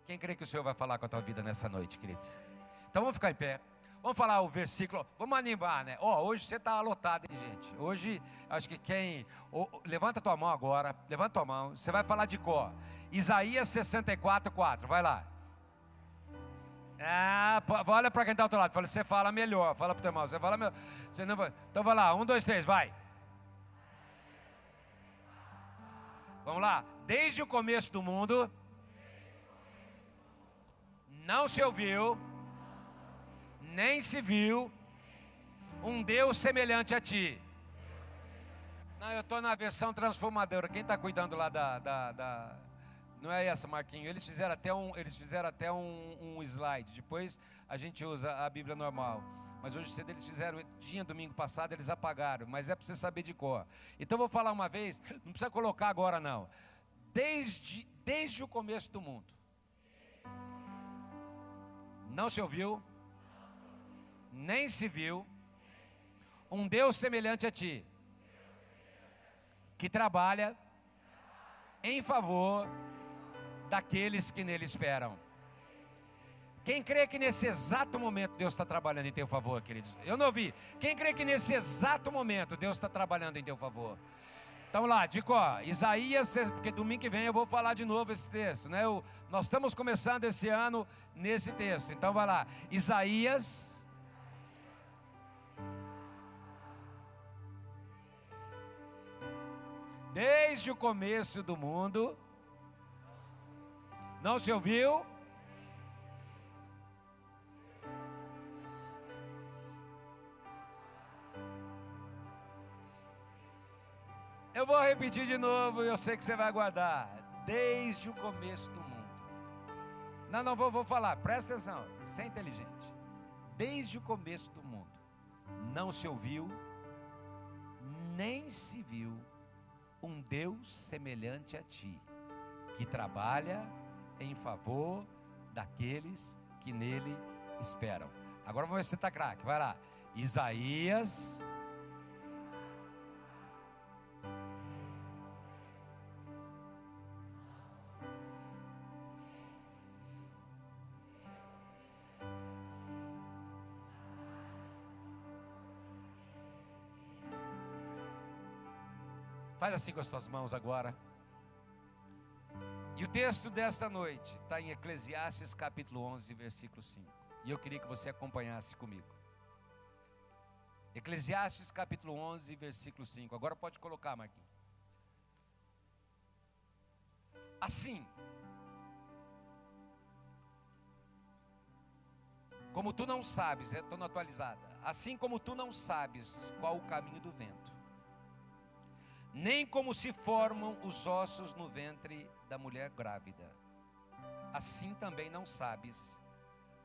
Quem crê que o Senhor vai falar com a tua vida nessa noite, queridos? Então vamos ficar em pé. Vamos falar o versículo. Vamos animar, né? Hoje você está lotado, hein, gente? Hoje, acho que levanta tua mão agora. Levanta tua mão. Você vai falar de cor. Isaías 64:4. Vai lá. Olha para quem está ao teu lado. Fala, você fala melhor. Fala para o teu irmão. Você fala melhor. Você não vai... Então vai lá. 1, 2, 3. Vai. Vamos lá. Desde o começo do mundo, não se ouviu, nem se viu um Deus semelhante a ti. Não, eu estou na versão transformadora. Quem está cuidando lá Não é essa, Marquinhos. Eles fizeram até um slide. Depois a gente usa a Bíblia normal. Mas hoje cedo eles fizeram, domingo passado eles apagaram. Mas é para você saber de cor. Então eu vou falar uma vez, não precisa colocar agora não. Desde o começo do mundo, não se ouviu, nem se viu um Deus semelhante a ti, que trabalha em favor daqueles que nele esperam. Quem crê que nesse exato momento Deus está trabalhando em teu favor, queridos? Eu não ouvi. Quem crê que nesse exato momento Deus está trabalhando em teu favor? Então lá, de cor, Isaías, porque domingo que vem eu vou falar de novo esse texto, né? Nós estamos começando esse ano nesse texto. Então vai lá, Isaías. Desde o começo do mundo, não se ouviu, eu vou repetir de novo, eu sei que você vai guardar. Desde o começo do mundo. Não, vou falar, presta atenção, você é inteligente. Desde o começo do mundo, não se ouviu, nem se viu um Deus semelhante a ti, que trabalha em favor daqueles que nele esperam. Agora vamos ver se você está craque, vai lá. Isaías. Faz assim com as tuas mãos agora. E o texto desta noite está em Eclesiastes capítulo 11, versículo 5. E eu queria que você acompanhasse comigo. Eclesiastes capítulo 11, versículo 5. Agora pode colocar, Marquinhos. Assim, como tu não sabes, estou na atualizada. Assim como tu não sabes qual o caminho do vento, nem como se formam os ossos no ventre da mulher grávida, assim também não sabes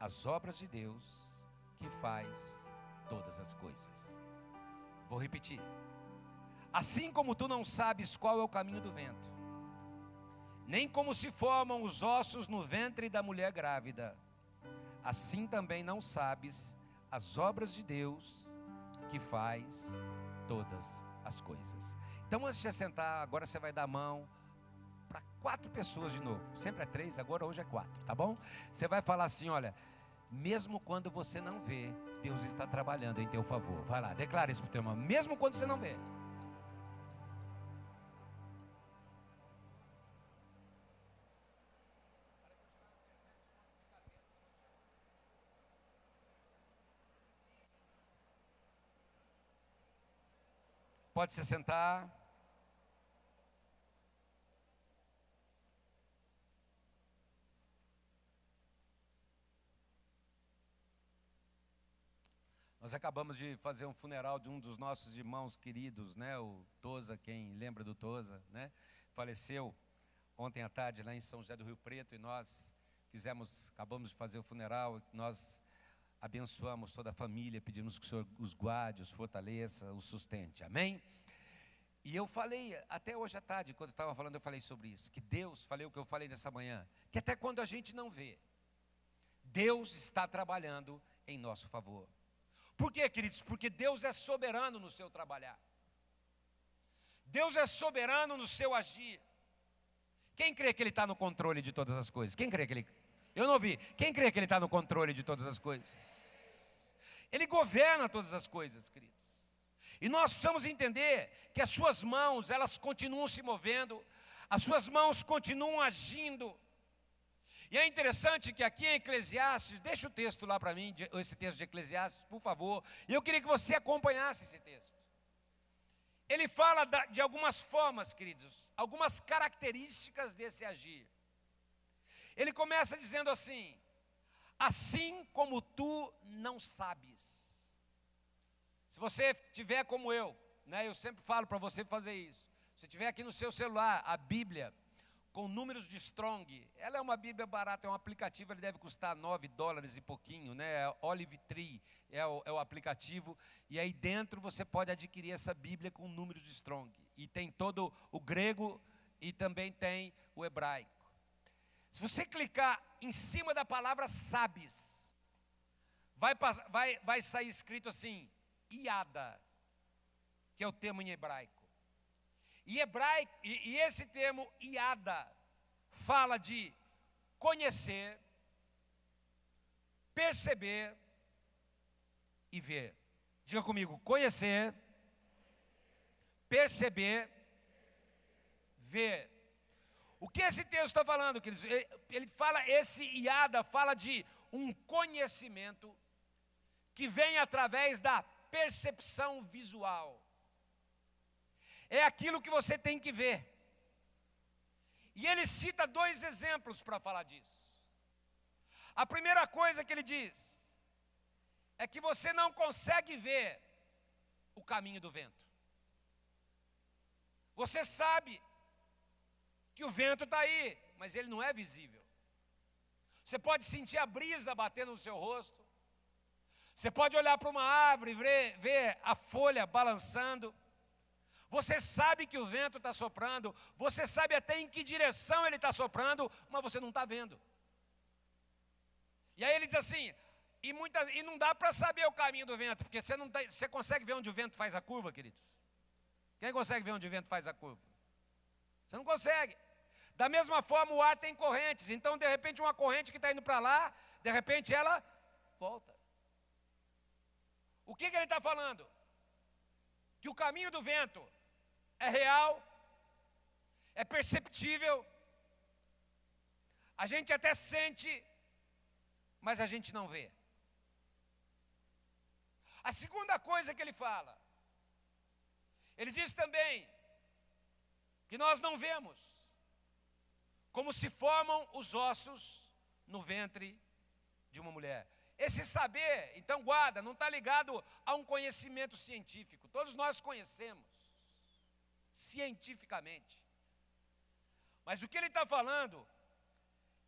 as obras de Deus, que faz todas as coisas. Vou repetir. Assim como tu não sabes qual é o caminho do vento, nem como se formam os ossos no ventre da mulher grávida, assim também não sabes as obras de Deus, que faz todas as coisas. Então, antes de você sentar, agora você vai dar a mão para 4 pessoas de novo. Sempre é 3, agora hoje é 4, tá bom? Você vai falar assim, olha, mesmo quando você não vê, Deus está trabalhando em teu favor. Vai lá, declara isso para o teu irmão. Mesmo quando você não vê. Pode se sentar. Nós acabamos de fazer um funeral de um dos nossos irmãos queridos, né? O Toza, quem lembra do Toza, né? Faleceu ontem à tarde lá em São José do Rio Preto, e nós acabamos de fazer o funeral, nós abençoamos toda a família, pedimos que o Senhor os guarde, os fortaleça, os sustente, amém? E eu falei, até hoje à tarde, quando eu estava falando, eu falei sobre isso, que Deus, falei o que eu falei nessa manhã, que até quando a gente não vê, Deus está trabalhando em nosso favor. Por quê, queridos? Porque Deus é soberano no seu trabalhar. Deus é soberano no seu agir. Quem crê que Ele está no controle de todas as coisas? Quem crê que Ele... Eu não ouvi. Quem crê que Ele está no controle de todas as coisas? Ele governa todas as coisas, queridos. E nós precisamos entender que as suas mãos, elas continuam se movendo, as suas mãos continuam agindo. E é interessante que aqui em Eclesiastes, deixa o texto lá para mim, esse texto de Eclesiastes, por favor. E eu queria que você acompanhasse esse texto. Ele fala de algumas formas, queridos, algumas características desse agir. Ele começa dizendo assim: assim como tu não sabes. Se você tiver como eu, né, eu sempre falo para você fazer isso. Se tiver aqui no seu celular a Bíblia com números de Strong, ela é uma Bíblia barata, é um aplicativo, ele deve custar $9 e pouquinho, né? Olive Tree é o aplicativo, e aí dentro você pode adquirir essa Bíblia com números de Strong. E tem todo o grego e também tem o hebraico. Se você clicar em cima da palavra sabes, vai sair escrito assim, iada, que é o termo em hebraico. E esse termo iada fala de conhecer, perceber e ver. Diga comigo, conhecer, perceber, ver. O que esse texto está falando, queridos? Ele fala, esse iada fala de um conhecimento que vem através da percepção visual. É aquilo que você tem que ver. E ele cita 2 exemplos para falar disso. A primeira coisa que ele diz é que você não consegue ver o caminho do vento. Você sabe que o vento está aí, mas ele não é visível. Você pode sentir a brisa batendo no seu rosto. Você pode olhar para uma árvore e ver a folha balançando. Você sabe que o vento está soprando, você sabe até em que direção ele está soprando, mas você não está vendo. E aí ele diz assim, e não dá para saber o caminho do vento, porque você consegue ver onde o vento faz a curva, queridos? Quem consegue ver onde o vento faz a curva? Você não consegue. Da mesma forma o ar tem correntes, então de repente uma corrente que está indo para lá, de repente ela volta. O que ele está falando? Que o caminho do vento é real, é perceptível, a gente até sente, mas a gente não vê. A segunda coisa que ele fala, ele diz também que nós não vemos como se formam os ossos no ventre de uma mulher. Esse saber, então guarda, não está ligado a um conhecimento científico. Todos nós conhecemos cientificamente. Mas o que ele está falando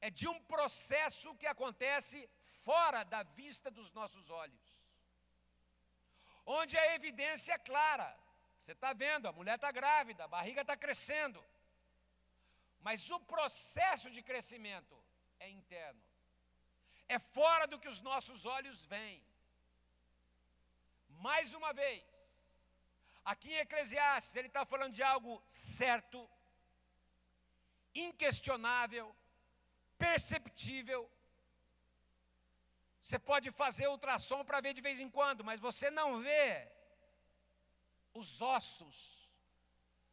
é de um processo que acontece fora da vista dos nossos olhos. Onde a evidência é clara. Você está vendo, a mulher está grávida, a barriga está crescendo. Mas o processo de crescimento é interno. É fora do que os nossos olhos veem. Mais uma vez, aqui em Eclesiastes, ele está falando de algo certo, inquestionável, perceptível. Você pode fazer ultrassom para ver de vez em quando, mas você não vê os ossos.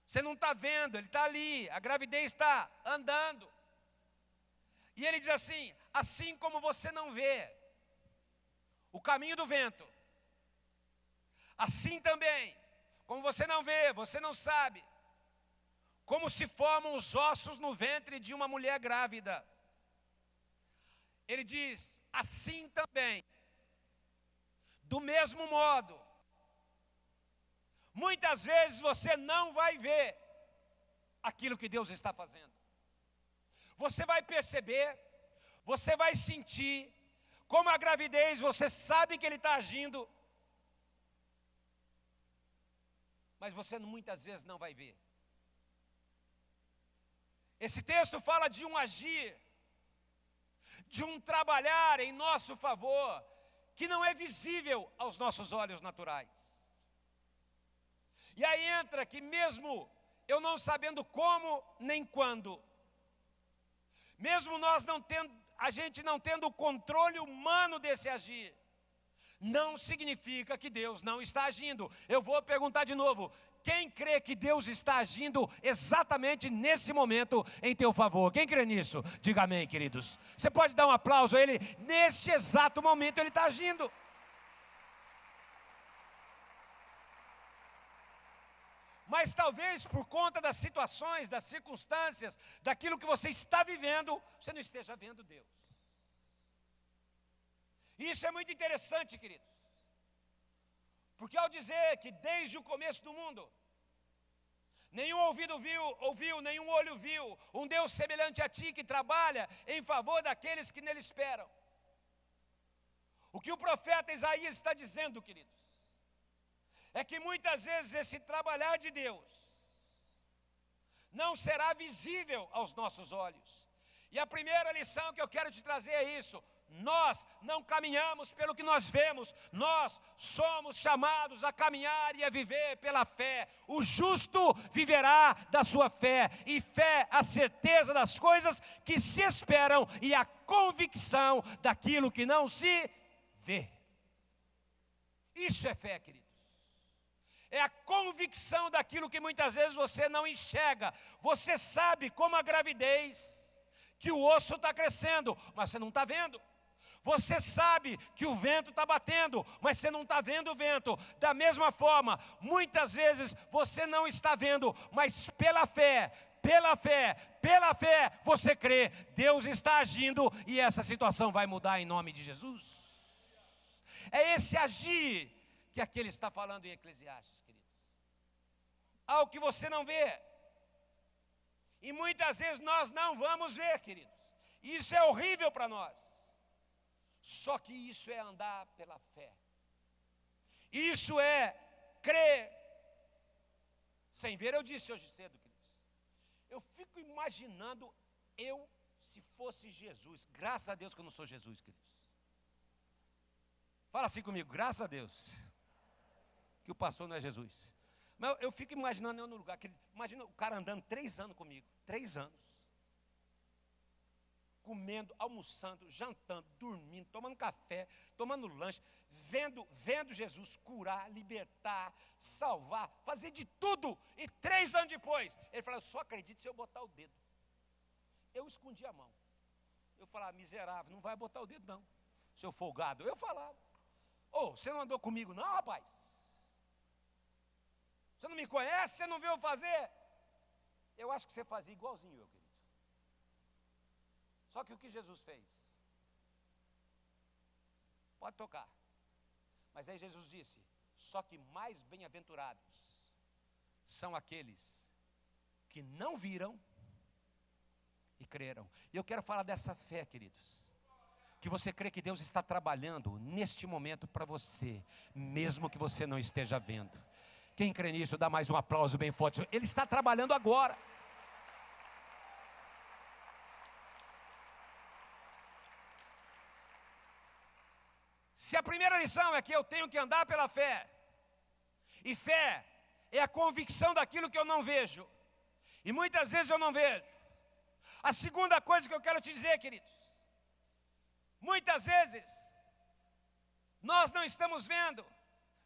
Você não está vendo, ele está ali, a gravidez está andando. E ele diz assim, assim como você não vê o caminho do vento, assim também, como você não vê, você não sabe, como se formam os ossos no ventre de uma mulher grávida. Ele diz, assim também, do mesmo modo, muitas vezes você não vai ver aquilo que Deus está fazendo. Você vai perceber, você vai sentir, como a gravidez, você sabe que Ele está agindo, mas você muitas vezes não vai ver. Esse texto fala de um agir, de um trabalhar em nosso favor, que não é visível aos nossos olhos naturais. E aí entra que mesmo eu não sabendo como nem quando, mesmo nós não tendo a gente não tendo o controle humano desse agir, não significa que Deus não está agindo. Eu vou perguntar de novo: quem crê que Deus está agindo exatamente nesse momento em teu favor? Quem crê nisso? Diga amém, queridos. Você pode dar um aplauso a Ele? Neste exato momento Ele está agindo. Mas talvez por conta das situações, das circunstâncias, daquilo que você está vivendo, você não esteja vendo Deus. Isso é muito interessante, queridos. Porque ao dizer que desde o começo do mundo, nenhum ouvido ouviu, nenhum olho viu, um Deus semelhante a ti que trabalha em favor daqueles que nele esperam. O que o profeta Isaías está dizendo, queridos, é que muitas vezes esse trabalhar de Deus não será visível aos nossos olhos. E a primeira lição que eu quero te trazer é isso: nós não caminhamos pelo que nós vemos, nós somos chamados a caminhar e a viver pela fé. O justo viverá da sua fé, e fé, a certeza das coisas que se esperam e a convicção daquilo que não se vê. Isso é fé, queridos. É a convicção daquilo que muitas vezes você não enxerga. Você sabe, como a gravidez, que o osso está crescendo, mas você não está vendo. Você sabe que o vento está batendo, mas você não está vendo o vento. Da mesma forma, muitas vezes você não está vendo, mas pela fé, você crê. Deus está agindo e essa situação vai mudar em nome de Jesus. É esse agir que aqui ele está falando em Eclesiastes, queridos. Algo que você não vê. E muitas vezes nós não vamos ver, queridos. Isso é horrível para nós. Só que isso é andar pela fé. Isso é crer. Sem ver, eu disse hoje cedo, queridos. Eu fico imaginando se fosse Jesus. Graças a Deus que eu não sou Jesus, queridos. Fala assim comigo: graças a Deus que o pastor não é Jesus. Mas eu fico imaginando eu no lugar. Imagina o cara andando 3 anos comigo. 3 anos. Comendo, almoçando, jantando, dormindo, tomando café, tomando lanche, vendo Jesus curar, libertar, salvar, fazer de tudo. E 3 anos depois, ele falou: eu só acredito se eu botar o dedo. Eu escondi a mão. Eu falava: miserável, não vai botar o dedo não, seu folgado. Eu falava: você não andou comigo não, rapaz? Você não me conhece? Você não viu eu fazer? Eu acho que você fazia igualzinho eu, querido. Só que o que Jesus fez? Pode tocar. Mas aí Jesus disse: só que mais bem-aventurados são aqueles que não viram e creram. E eu quero falar dessa fé, queridos. Que você crê que Deus está trabalhando neste momento para você, mesmo que você não esteja vendo. Quem crê nisso, dá mais um aplauso bem forte. Ele está trabalhando agora. Se a primeira lição é que eu tenho que andar pela fé, e fé é a convicção daquilo que eu não vejo, e muitas vezes eu não vejo. A segunda coisa que eu quero te dizer, queridos, muitas vezes nós não estamos vendo,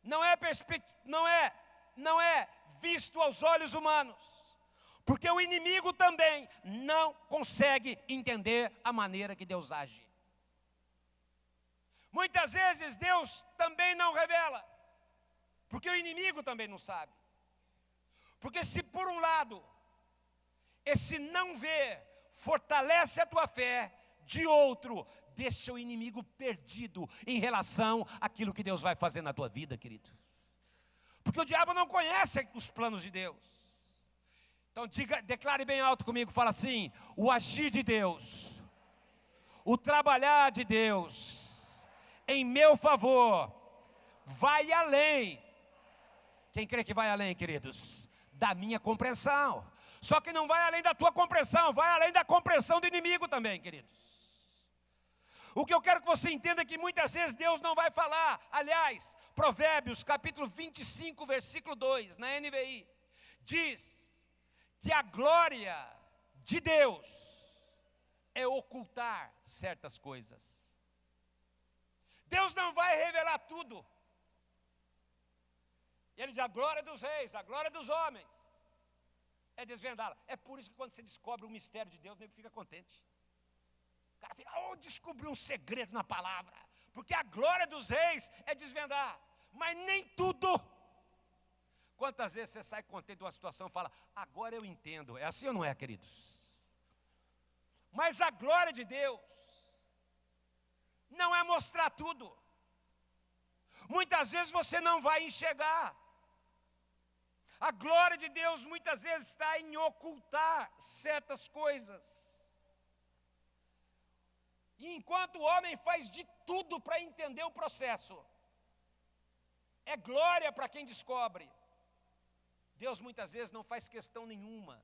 não é visto aos olhos humanos, porque o inimigo também não consegue entender a maneira que Deus age. Muitas vezes Deus também não revela, porque o inimigo também não sabe. Porque se por um lado, esse não ver fortalece a tua fé, de outro, deixa o inimigo perdido em relação àquilo que Deus vai fazer na tua vida, querido. Porque o diabo não conhece os planos de Deus. Então declare bem alto comigo, fala assim: o agir de Deus, o trabalhar de Deus em meu favor vai além. Quem crê que vai além, queridos? Da minha compreensão. Só que não vai além da tua compreensão, vai além da compreensão do inimigo também, queridos. O que eu quero que você entenda é que muitas vezes Deus não vai falar. Aliás, Provérbios capítulo 25, versículo 2, na NVI, diz que a glória de Deus é ocultar certas coisas. Deus não vai revelar tudo. Ele diz: a glória dos reis, a glória dos homens é desvendá-la. É por isso que quando você descobre o mistério de Deus, o nego fica contente. O cara fica: oh, descobriu um segredo na palavra. Porque a glória dos reis é desvendar. Mas nem tudo. Quantas vezes você sai contente de uma situação e fala: agora eu entendo. É assim ou não é, queridos? Mas a glória de Deus não é mostrar tudo. Muitas vezes você não vai enxergar. A glória de Deus muitas vezes está em ocultar certas coisas. E enquanto o homem faz de tudo para entender o processo, é glória para quem descobre. Deus muitas vezes não faz questão nenhuma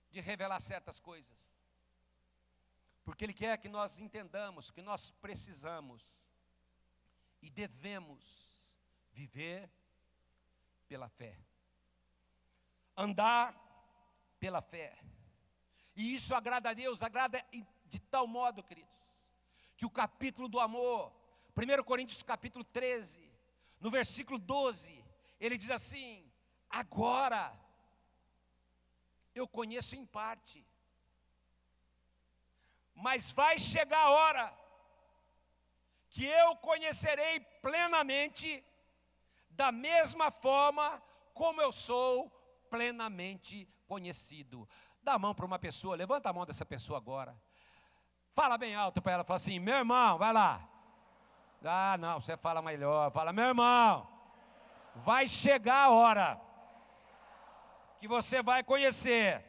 de revelar certas coisas, porque Ele quer que nós entendamos que nós precisamos e devemos viver pela fé, andar pela fé. E isso agrada a Deus, agrada de tal modo, queridos, que o capítulo do amor, 1 Coríntios capítulo 13, no versículo 12, ele diz assim: agora eu conheço em parte, mas vai chegar a hora que eu conhecerei plenamente, da mesma forma como eu sou plenamente conhecido. Dá a mão para uma pessoa, levanta a mão dessa pessoa agora. Fala bem alto para ela, fala assim: meu irmão, vai lá. Ah, não, você fala melhor. Fala: meu irmão, vai chegar a hora que você vai conhecer.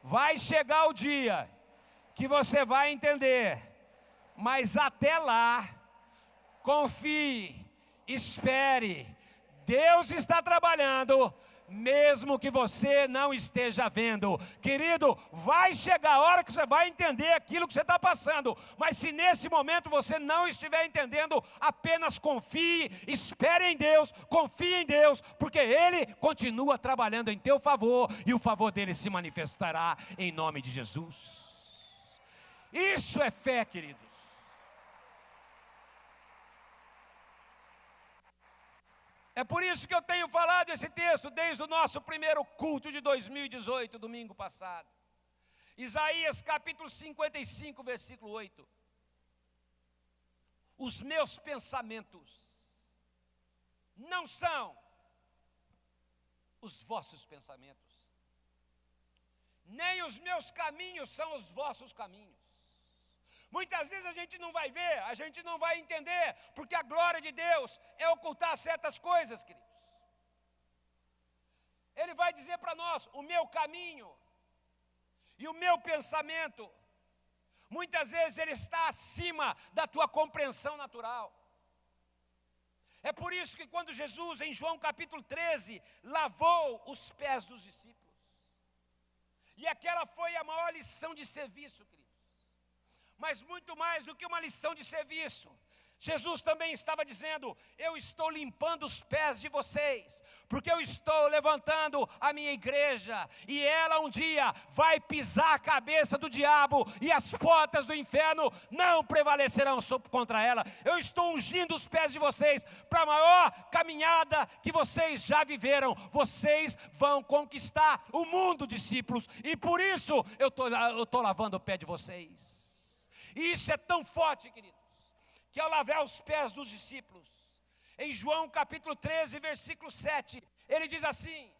Vai chegar o dia que você vai entender. Mas até lá, confie, espere. Deus está trabalhando, mesmo que você não esteja vendo. Querido, vai chegar a hora que você vai entender aquilo que você está passando. Mas se nesse momento você não estiver entendendo, apenas confie, espere em Deus, confie em Deus, porque Ele continua trabalhando em teu favor, e o favor dele se manifestará em nome de Jesus. Isso é fé, queridos. É por isso que eu tenho falado esse texto desde o nosso primeiro culto de 2018, domingo passado. Isaías capítulo 55, versículo 8. Os meus pensamentos não são os vossos pensamentos, nem os meus caminhos são os vossos caminhos. Muitas vezes a gente não vai ver, a gente não vai entender, porque a glória de Deus é ocultar certas coisas, queridos. Ele vai dizer para nós: o meu caminho e o meu pensamento, muitas vezes ele está acima da tua compreensão natural. É por isso que quando Jesus, em João capítulo 13, lavou os pés dos discípulos, e aquela foi a maior lição de serviço, queridos. Mas muito mais do que uma lição de serviço, Jesus também estava dizendo: eu estou limpando os pés de vocês, porque eu estou levantando a minha igreja, e ela um dia vai pisar a cabeça do diabo, e as portas do inferno não prevalecerão contra ela. Eu estou ungindo os pés de vocês para a maior caminhada que vocês já viveram. Vocês vão conquistar o mundo, discípulos, e por isso eu estou lavando o pé de vocês. E isso é tão forte, queridos, que ao lavar os pés dos discípulos, em João capítulo 13, versículo 7, ele diz assim,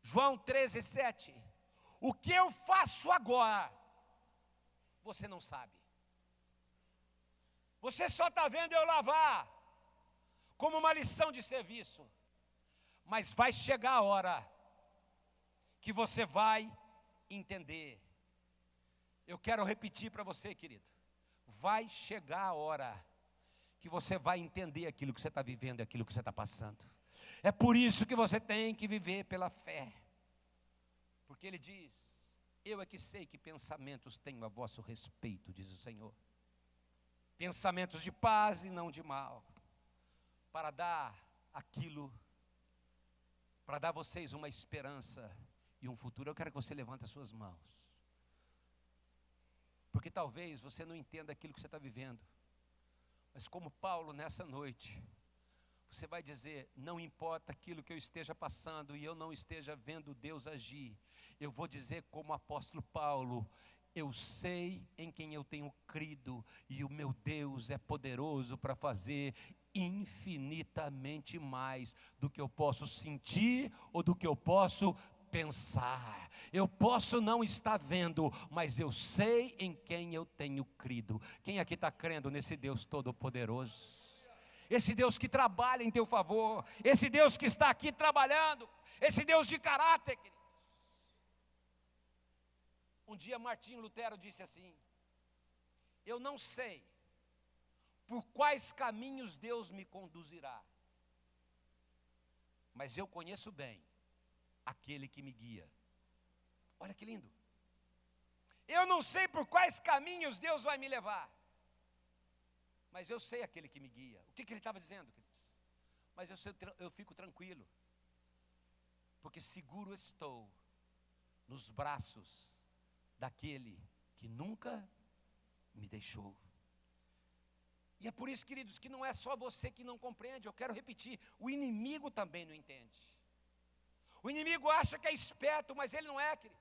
João 13, 7, o que eu faço agora, você não sabe. Você só está vendo eu lavar, como uma lição de serviço, mas vai chegar a hora, que você vai entender. Eu quero repetir para você, querido, vai chegar a hora que você vai entender aquilo que você está vivendo, aquilo que você está passando. É por isso que você tem que viver pela fé, porque ele diz: eu é que sei que pensamentos tenho a vosso respeito, diz o Senhor, pensamentos de paz e não de mal, para dar aquilo, para dar a vocês uma esperança e um futuro. Eu quero que você levante as suas mãos. Porque talvez você não entenda aquilo que você está vivendo. Mas como Paulo nessa noite, você vai dizer, não importa aquilo que eu esteja passando e eu não esteja vendo Deus agir. Eu vou dizer como o apóstolo Paulo, eu sei em quem eu tenho crido e o meu Deus é poderoso para fazer infinitamente mais do que eu posso sentir ou do que eu posso pensar. Eu posso não estar vendo, mas eu sei em quem eu tenho crido. Quem aqui está crendo nesse Deus todo-poderoso? Esse Deus que trabalha em teu favor, esse Deus que está aqui trabalhando, esse Deus de caráter, queridos. Um dia Martinho Lutero disse assim: eu não sei por quais caminhos Deus me conduzirá, mas eu conheço bem aquele que me guia. Olha que lindo. Eu não sei por quais caminhos Deus vai me levar, mas eu sei aquele que me guia. O que ele estava dizendo, queridos? Mas eu fico tranquilo, porque seguro estou nos braços daquele que nunca me deixou. E é por isso, queridos, que não é só você que não compreende. Eu quero repetir, o inimigo também não entende. O inimigo acha que é esperto, mas ele não é, querido.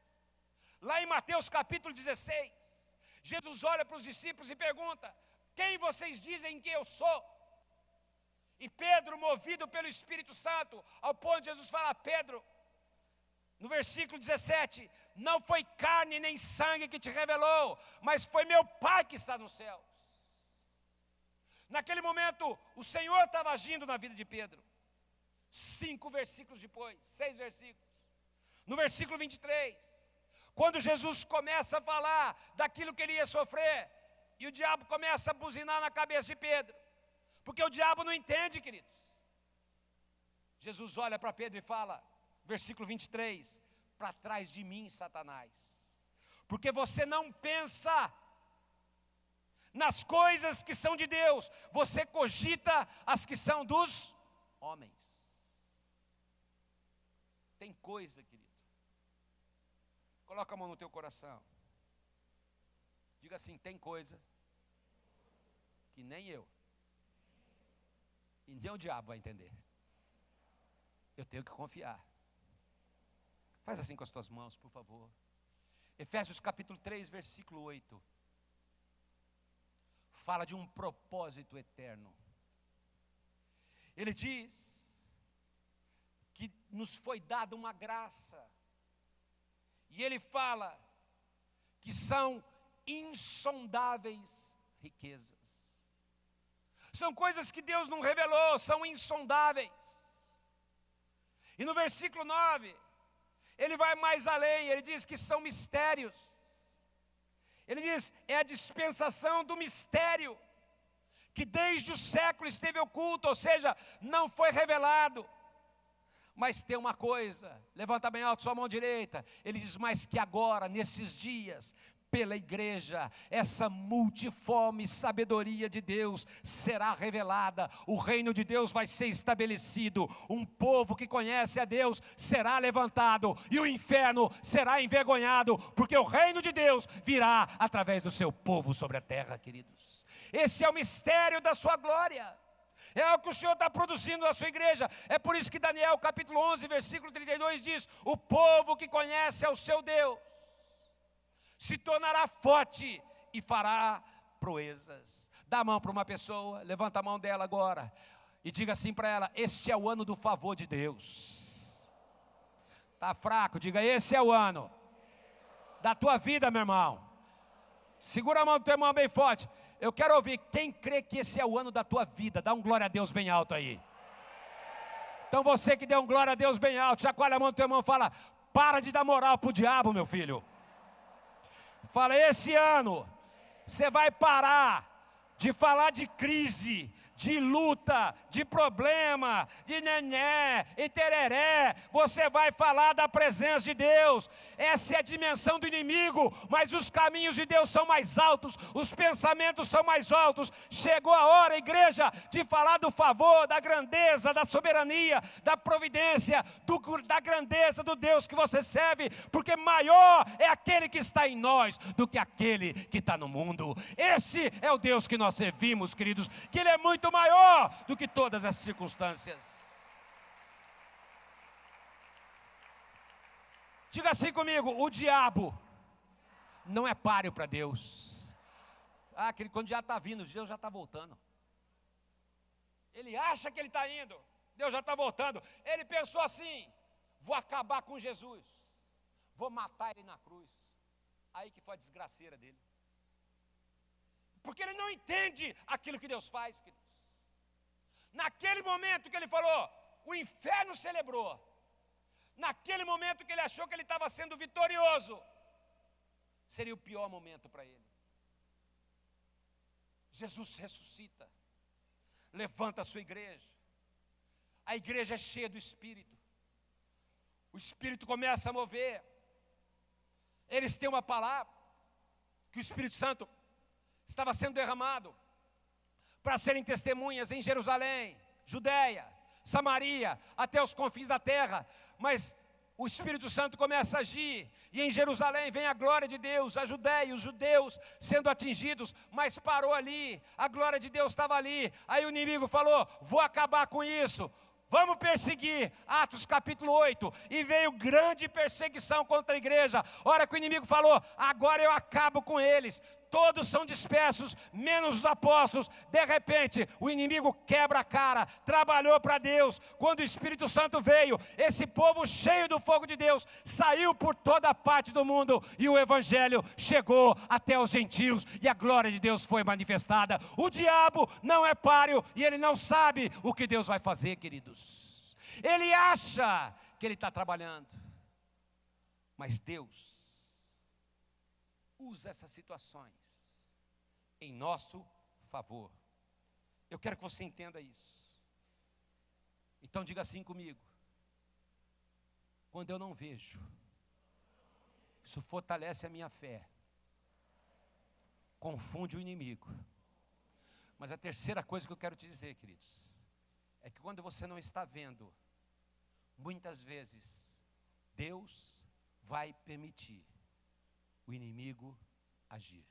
Lá em Mateus capítulo 16, Jesus olha para os discípulos e pergunta: quem vocês dizem que eu sou? E Pedro, movido pelo Espírito Santo, ao ponto de Jesus falar: Pedro, no versículo 17, não foi carne nem sangue que te revelou, mas foi meu Pai que está nos céus. Naquele momento, o Senhor estava agindo na vida de Pedro. 5 versículos depois, 6 versículos. No versículo 23, quando Jesus começa a falar daquilo que ele ia sofrer, e o diabo começa a buzinar na cabeça de Pedro, porque o diabo não entende, queridos. Jesus olha para Pedro e fala, versículo 23, para trás de mim, Satanás, porque você não pensa nas coisas que são de Deus, você cogita as que são dos homens. Tem coisa, querido, coloca a mão no teu coração, diga assim: tem coisa que nem eu e nem o diabo vai entender. Eu tenho que confiar. Faz assim com as tuas mãos, por favor. Efésios capítulo 3, versículo 8. Fala de um propósito eterno. Ele diz que nos foi dada uma graça. E ele fala que são insondáveis riquezas. São coisas que Deus não revelou, são insondáveis. E no versículo 9, ele vai mais além, ele diz que são mistérios. Ele diz, é a dispensação do mistério, que desde o século esteve oculto, ou seja, não foi revelado. Mas tem uma coisa, levanta bem alto sua mão direita, ele diz, mas que agora, nesses dias, pela igreja, essa multiforme sabedoria de Deus será revelada, o reino de Deus vai ser estabelecido, um povo que conhece a Deus será levantado, e o inferno será envergonhado, porque o reino de Deus virá através do seu povo sobre a terra, queridos. Esse é o mistério da sua glória. É algo que o Senhor está produzindo na sua igreja. É por isso que Daniel capítulo 11, versículo 32 diz, o povo que conhece ao seu Deus se tornará forte e fará proezas. Dá a mão para uma pessoa, levanta a mão dela agora e diga assim para ela, este é o ano do favor de Deus. Está fraco, diga, esse é o ano da tua vida, meu irmão. Segura a mão do teu irmão bem forte. Eu quero ouvir, quem crê que esse é o ano da tua vida, dá um glória a Deus bem alto aí. Então você que deu um glória a Deus bem alto, chacoalha a mão do teu irmão e fala, para de dar moral para o diabo, meu filho. Fala, esse ano, você vai parar de falar de crise, de luta, de problema, de nené e tereré, você vai falar da presença de Deus. Essa é a dimensão do inimigo, mas os caminhos de Deus são mais altos, os pensamentos são mais altos. Chegou a hora, igreja, de falar do favor, da grandeza, da soberania, da providência, da grandeza do Deus que você serve, porque maior é aquele que está em nós do que aquele que está no mundo. Esse é o Deus que nós servimos, queridos, que Ele é muito maior do que todas as circunstâncias. Diga assim comigo: o diabo não é páreo para Deus. Quando já está vindo, Deus já está voltando. Ele acha que ele está indo, Deus já está voltando. Ele pensou assim: vou acabar com Jesus, vou matar ele na cruz. Aí que foi a desgraceira dele. Porque ele não entende aquilo que Deus faz, queridos. Naquele momento que ele falou, o inferno celebrou. Naquele momento que ele achou que ele estava sendo vitorioso, seria o pior momento para ele. Jesus ressuscita, levanta a sua igreja. A igreja é cheia do Espírito. O Espírito começa a mover. Eles têm uma palavra, que o Espírito Santo estava sendo derramado para serem testemunhas em Jerusalém, Judeia, Samaria, até os confins da terra. Mas o Espírito Santo começa a agir, e em Jerusalém vem a glória de Deus, a Judeia, os judeus sendo atingidos, mas parou ali, a glória de Deus estava ali. Aí o inimigo falou: vou acabar com isso, vamos perseguir. Atos capítulo 8, e veio grande perseguição contra a igreja. A hora que o inimigo falou: agora eu acabo com eles, todos são dispersos, menos os apóstolos. De repente, o inimigo quebra a cara, trabalhou para Deus. Quando o Espírito Santo veio, esse povo cheio do fogo de Deus saiu por toda parte do mundo, e o Evangelho chegou até os gentios, e a glória de Deus foi manifestada. O diabo não é páreo, e ele não sabe o que Deus vai fazer, queridos. Ele acha que ele está trabalhando, mas Deus usa essas situações em nosso favor. Eu quero que você entenda isso. Então diga assim comigo: quando eu não vejo, isso fortalece a minha fé, confunde o inimigo. Mas a terceira coisa que eu quero te dizer, queridos, é que quando você não está vendo, muitas vezes Deus vai permitir o inimigo agir.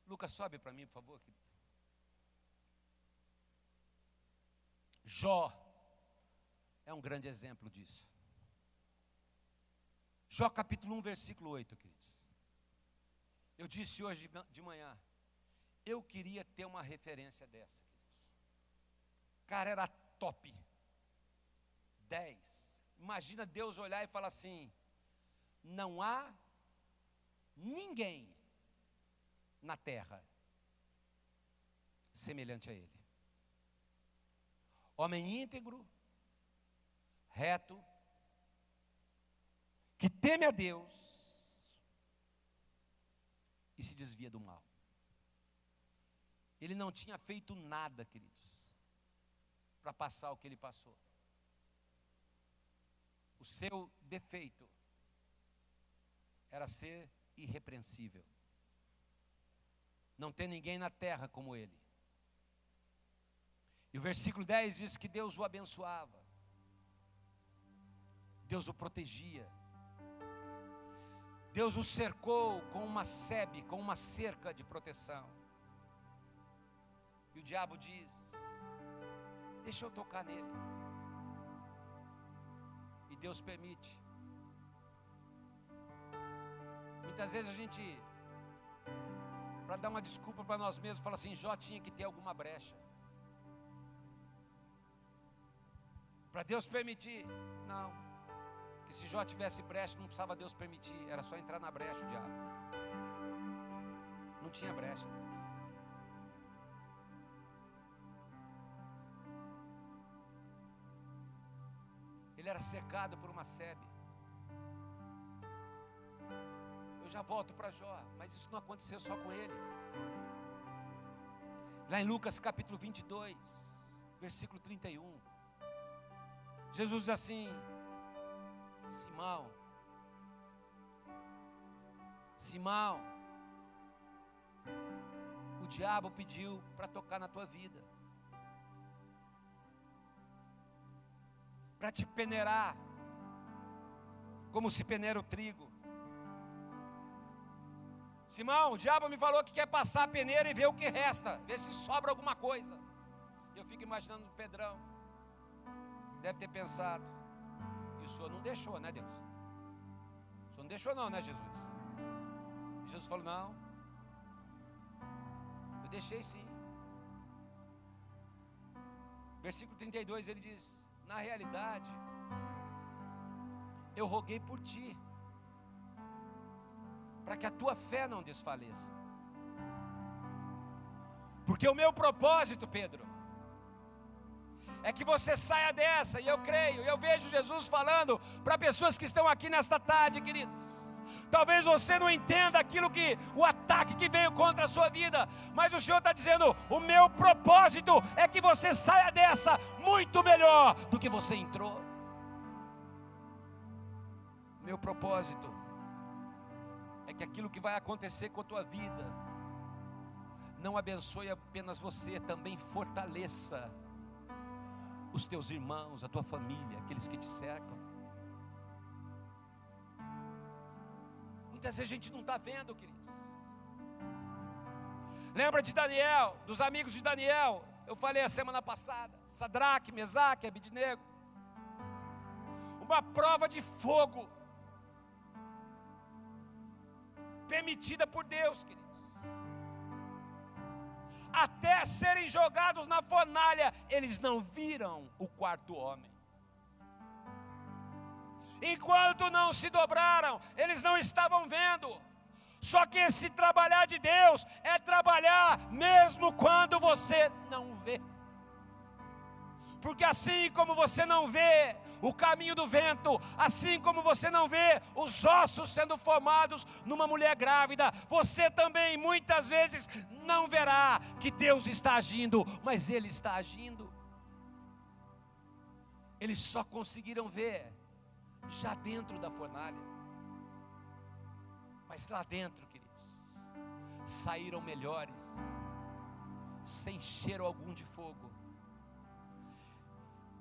Lucas, sobe para mim, por favor, querido. Jó é um grande exemplo disso. Jó capítulo 1, versículo 8, queridos. Eu disse hoje de manhã, eu queria ter uma referência dessa, queridos. O cara era top 10. Imagina Deus olhar e falar assim: não há ninguém na terra semelhante a ele. Homem íntegro, reto, que teme a Deus e se desvia do mal. Ele não tinha feito nada, queridos, para passar o que ele passou. O seu defeito era ser irrepreensível. Não tem ninguém na terra como ele. E o versículo 10 diz que Deus o abençoava, Deus o protegia, Deus o cercou com uma sebe, com uma cerca de proteção. E o diabo diz: deixa eu tocar nele. E Deus permite. Muitas vezes a gente, para dar uma desculpa para nós mesmos, fala assim: Jó tinha que ter alguma brecha. Para Deus permitir. Não. Que se Jó tivesse brecha, não precisava Deus permitir. Era só entrar na brecha, o diabo. Não tinha brecha. Ele era cercado por uma sebe. Eu já volto para Jó, mas isso não aconteceu só com ele. Lá em Lucas capítulo 22, versículo 31. Jesus diz assim: Simão, Simão, o diabo pediu para tocar na tua vida, para te peneirar, como se peneira o trigo. Simão, o diabo me falou que quer passar a peneira e ver o que resta, ver se sobra alguma coisa. Eu fico imaginando o Pedrão, deve ter pensado: e o Senhor não deixou, né, Deus? O Senhor não deixou não, né, Jesus? E Jesus falou: não, eu deixei sim. Versículo 32, ele diz: na realidade, eu roguei por ti, para que a tua fé não desfaleça. Porque o meu propósito, Pedro, é que você saia dessa. E eu creio, eu vejo Jesus falando para pessoas que estão aqui nesta tarde, queridos. Talvez você não entenda aquilo que, o ataque que veio contra a sua vida, mas o Senhor está dizendo: o meu propósito é que você saia dessa muito melhor do que você entrou. Meu propósito é que aquilo que vai acontecer com a tua vida não abençoe apenas você, também fortaleça os teus irmãos, a tua família, aqueles que te cercam. Muitas vezes a gente não está vendo, queridos. Lembra de Daniel, dos amigos de Daniel? Eu falei a semana passada: Sadraque, Mesaque, Abidnego. Uma prova de fogo permitida por Deus, queridos. Até serem jogados na fornalha, eles não viram o quarto homem. Enquanto não se dobraram, eles não estavam vendo. Só que esse trabalhar de Deus é trabalhar mesmo quando você não vê. Porque assim como você não vê o caminho do vento, assim como você não vê os ossos sendo formados numa mulher grávida, você também muitas vezes não verá que Deus está agindo, mas Ele está agindo. Eles só conseguiram ver já dentro da fornalha, mas lá dentro, queridos, saíram melhores, sem cheiro algum de fogo.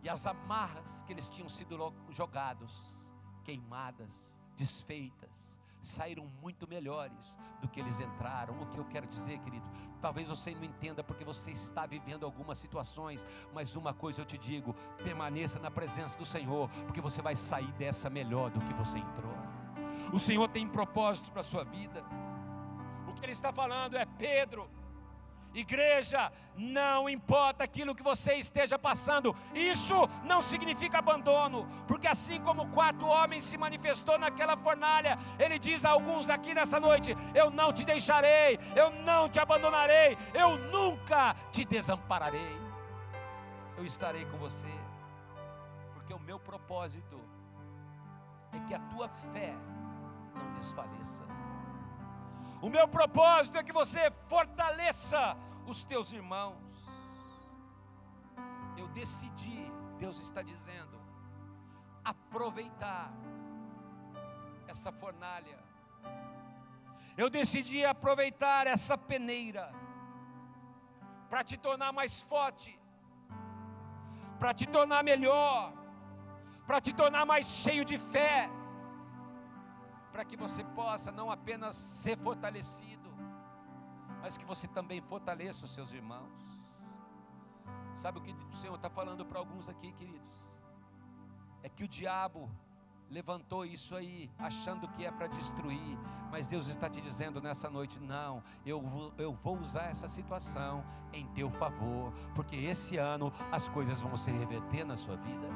E as amarras que eles tinham sido jogados, queimadas, desfeitas, saíram muito melhores do que eles entraram. O que eu quero dizer, querido, talvez você não entenda porque você está vivendo algumas situações, mas uma coisa eu te digo: permaneça na presença do Senhor, porque você vai sair dessa melhor do que você entrou. O Senhor tem propósitos para a sua vida. O que Ele está falando é: Pedro, igreja, não importa aquilo que você esteja passando, isso não significa abandono, porque assim como o quarto homem se manifestou naquela fornalha, ele diz a alguns daqui nessa noite: eu não te deixarei, eu não te abandonarei, eu nunca te desampararei, eu estarei com você, porque o meu propósito é que a tua fé não desfaleça. O meu propósito é que você fortaleça os teus irmãos. Eu decidi, Deus está dizendo, aproveitar essa fornalha. Eu decidi aproveitar essa peneira para te tornar mais forte, para te tornar melhor, para te tornar mais cheio de fé, para que você possa não apenas ser fortalecido, mas que você também fortaleça os seus irmãos. Sabe o que o Senhor está falando para alguns aqui, queridos? É que o diabo levantou isso aí, achando que é para destruir, mas Deus está te dizendo nessa noite: não, eu vou usar essa situação em teu favor, porque esse ano as coisas vão se reverter na sua vida.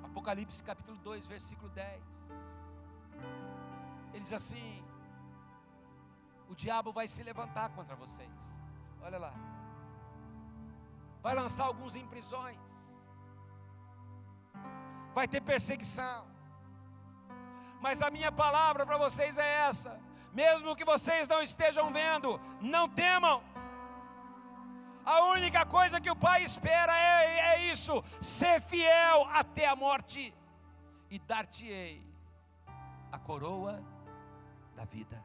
Apocalipse capítulo 2, versículo 10. Ele diz assim: o diabo vai se levantar contra vocês. Olha lá. Vai lançar alguns em prisões. Vai ter perseguição. Mas a minha palavra para vocês é essa: mesmo que vocês não estejam vendo, não temam, A única coisa que o Pai espera é isso: ser fiel até a morte, e dar-te-ei a coroa da vida.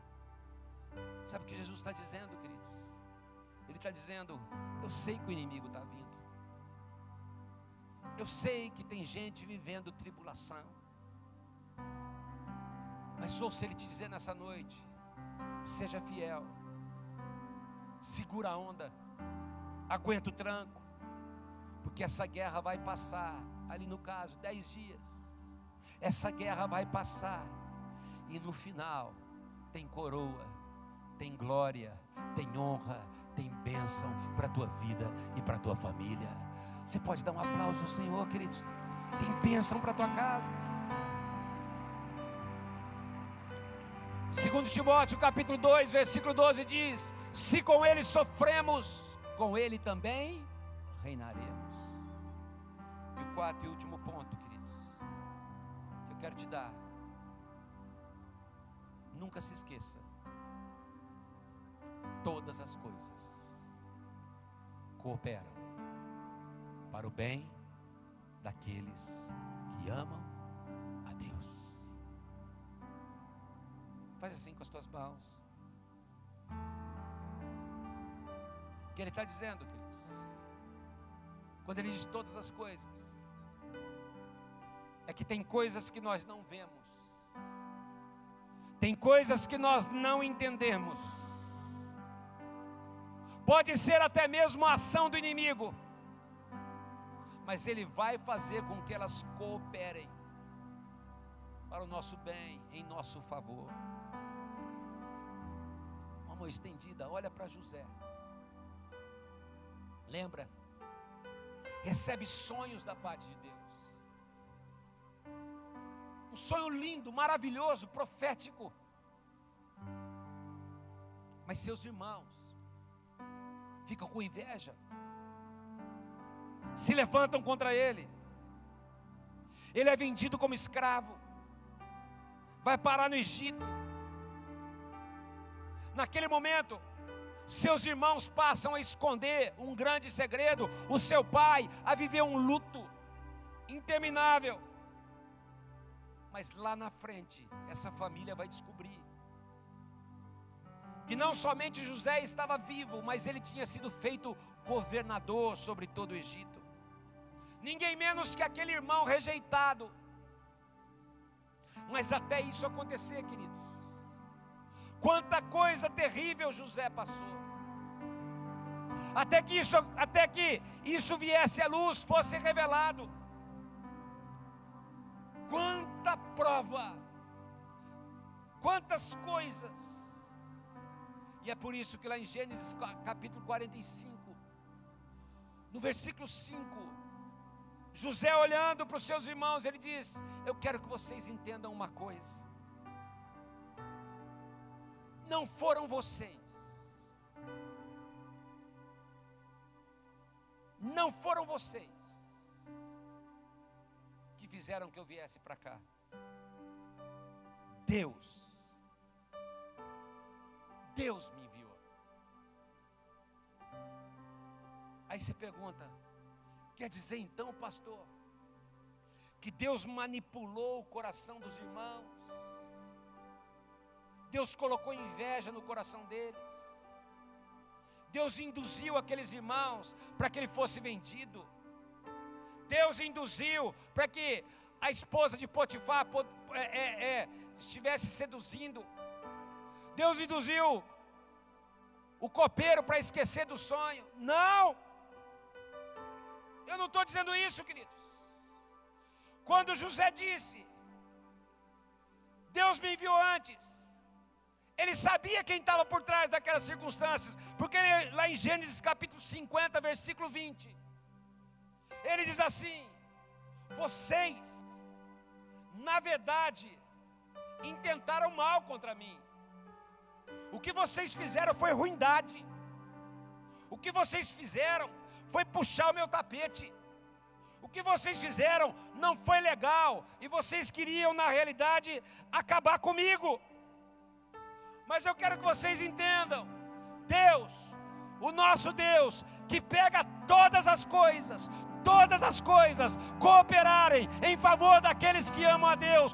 Sabe o que Jesus está dizendo, queridos? Ele está dizendo: eu sei que o inimigo está vindo, eu sei que tem gente vivendo tribulação, mas ouça Ele te dizer nessa noite: seja fiel, segura a onda, aguenta o tranco, porque essa guerra vai passar. Ali no caso, 10 dias, essa guerra vai passar, e no final tem coroa, tem glória, tem honra, tem bênção para a tua vida e para a tua família. Você pode dar um aplauso ao Senhor, queridos? Tem bênção para a tua casa. 2 Timóteo capítulo 2, versículo 12 diz: se com Ele sofremos, com Ele também reinaremos. E o quarto e último ponto, queridos, que eu quero te dar: nunca se esqueça, todas as coisas cooperam para o bem daqueles que amam a Deus. Faz assim com as tuas mãos. O que Ele está dizendo, queridos? Quando Ele diz todas as coisas, é que tem coisas que nós não vemos, tem coisas que nós não entendemos. Pode ser até mesmo a ação do inimigo, mas Ele vai fazer com que elas cooperem para o nosso bem, em nosso favor. Uma mão estendida, olha para José. Lembra? Recebe sonhos da parte de Deus. Um sonho lindo, maravilhoso, profético. Mas seus irmãos ficam com inveja, se levantam contra ele. Ele é vendido como escravo, vai parar no Egito. Naquele momento, seus irmãos passam a esconder um grande segredo, o seu pai a viver um luto interminável. Mas lá na frente, essa família vai descobrir que não somente José estava vivo, mas ele tinha sido feito governador sobre todo o Egito. Ninguém menos que aquele irmão rejeitado. Mas até isso acontecer, queridos, quanta coisa terrível José passou, até que isso viesse à luz, fosse revelado. Quanta prova, quantas coisas. E é por isso que lá em Gênesis capítulo 45, no versículo 5, José olhando para os seus irmãos, ele diz: eu quero que vocês entendam uma coisa. Não foram vocês, que fizeram que eu viesse para cá. Deus me enviou. Aí você pergunta: quer dizer então, pastor, que Deus manipulou o coração dos irmãos? Deus colocou inveja no coração deles? Deus induziu aqueles irmãos para que ele fosse vendido? Deus induziu para que a esposa de Potifar estivesse seduzindo? Deus induziu o copeiro para esquecer do sonho? Não! Eu não estou dizendo isso, queridos. Quando José disse: Deus me enviou antes, ele sabia quem estava por trás daquelas circunstâncias, porque lá em Gênesis capítulo 50, versículo 20, ele diz assim: vocês, na verdade, intentaram mal contra mim. O que vocês fizeram foi ruindade. O que vocês fizeram foi puxar o meu tapete. O que vocês fizeram não foi legal, e vocês queriam, na realidade, acabar comigo. Mas eu quero que vocês entendam: Deus o nosso Deus, que pega todas as coisas cooperarem em favor daqueles que amam a Deus.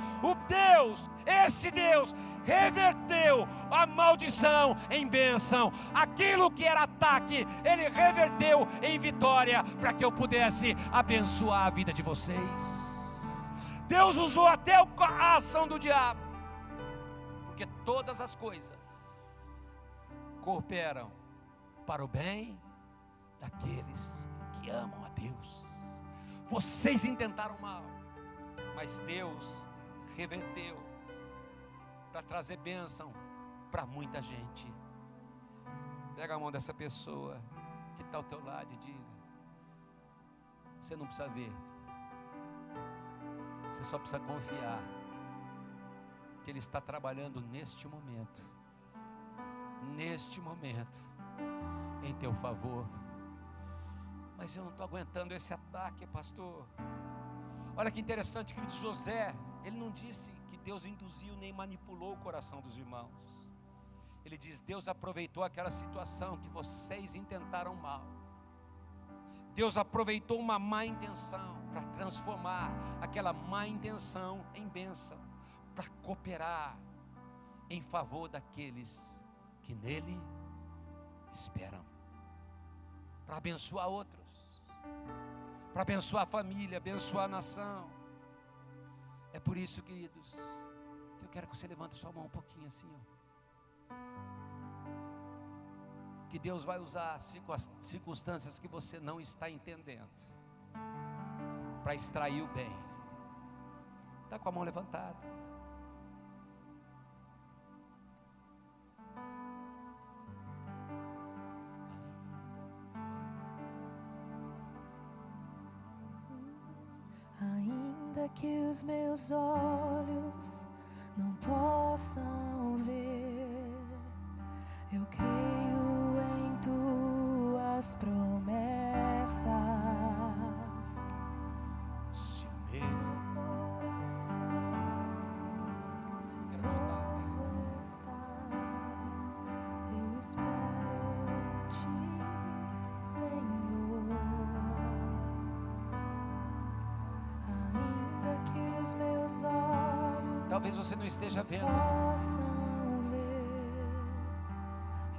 Esse Deus reverteu a maldição em bênção. Aquilo que era ataque, Ele reverteu em vitória, para que eu pudesse abençoar a vida de vocês. Deus usou até a ação do diabo, porque todas as coisas cooperam para o bem daqueles que amam a Deus. Vocês intentaram mal, mas Deus reverteu para trazer bênção para muita gente. Pega a mão dessa pessoa que está ao teu lado e diga: você não precisa ver, você só precisa confiar que Ele está trabalhando neste momento em teu favor. Mas eu não estou aguentando esse ataque, pastor. Olha que interessante, querido. José, ele não disse que Deus induziu nem manipulou o coração dos irmãos. Ele diz: Deus aproveitou aquela situação que vocês intentaram mal. Deus aproveitou uma má intenção para transformar aquela má intenção em bênção, para cooperar em favor daqueles que nele esperam, para abençoar outros, para abençoar a família, abençoar a nação. É por isso, queridos, que eu quero que você levante sua mão um pouquinho assim, ó. Que Deus vai usar circunstâncias que você não está entendendo para extrair o bem. Está com a mão levantada. Ainda que os meus olhos não possam ver, eu creio em tuas promessas. Se o meu coração ansioso está, eu espero em ti, Senhor. Ainda que os meus olhos talvez você não esteja vendo, possam ver,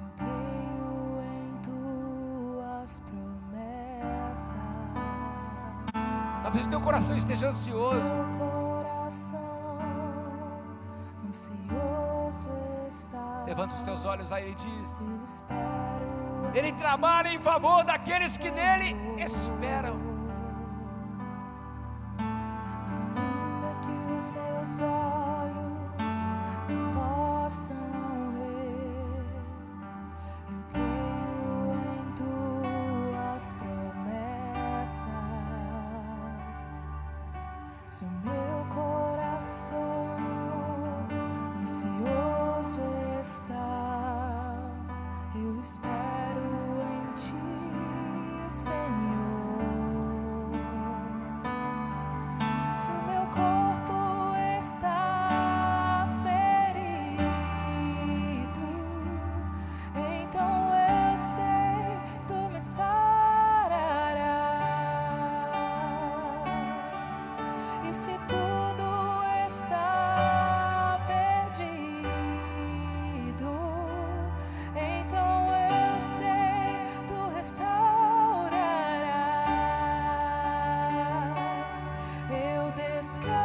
eu creio em tuas promessas. talvez o teu coração esteja ansioso. Meu coração ansioso está. Levanta os teus olhos, aí Ele diz: Eu espero Ele trabalha em favor daqueles que nele esperam. ainda que os meus olhos não possam ver, eu creio em tuas promessas. Se o meu coração ansioso está, eu espero em ti, Senhor. Se o meu corpo está ferido, então eu sei, tu me sararás. E se tudo está perdido, então eu sei, tu restaurarás. Eu descanso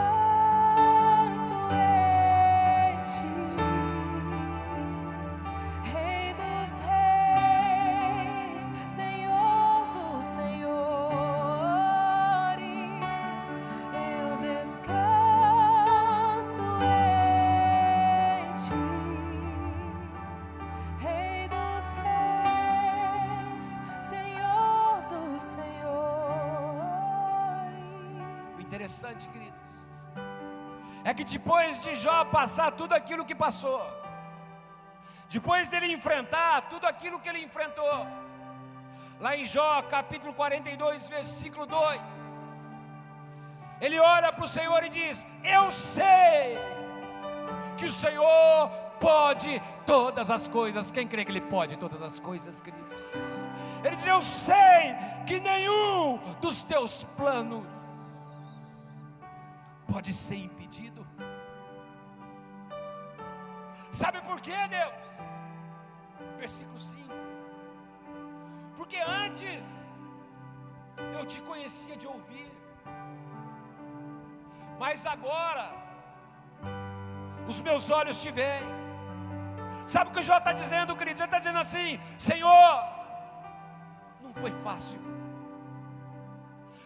em ti, Rei dos reis, Senhor dos senhores. Eu descanso em ti, Rei dos reis, Senhor dos senhores. O interessante, queridos, é que depois de Jó passar tudo aquilo que passou, depois dele enfrentar tudo aquilo que ele enfrentou, lá em Jó capítulo 42, versículo 2, ele olha para o Senhor e diz: eu sei que o Senhor pode todas as coisas. Quem crê que Ele pode todas as coisas, queridos? Ele diz: eu sei que nenhum dos teus planos pode ser impedido. Sabe por quê, Deus? Versículo 5: porque antes eu te conhecia de ouvir, mas agora os meus olhos te veem. Sabe o que o Jó está dizendo, querido? Ele está dizendo assim: Senhor, não foi fácil,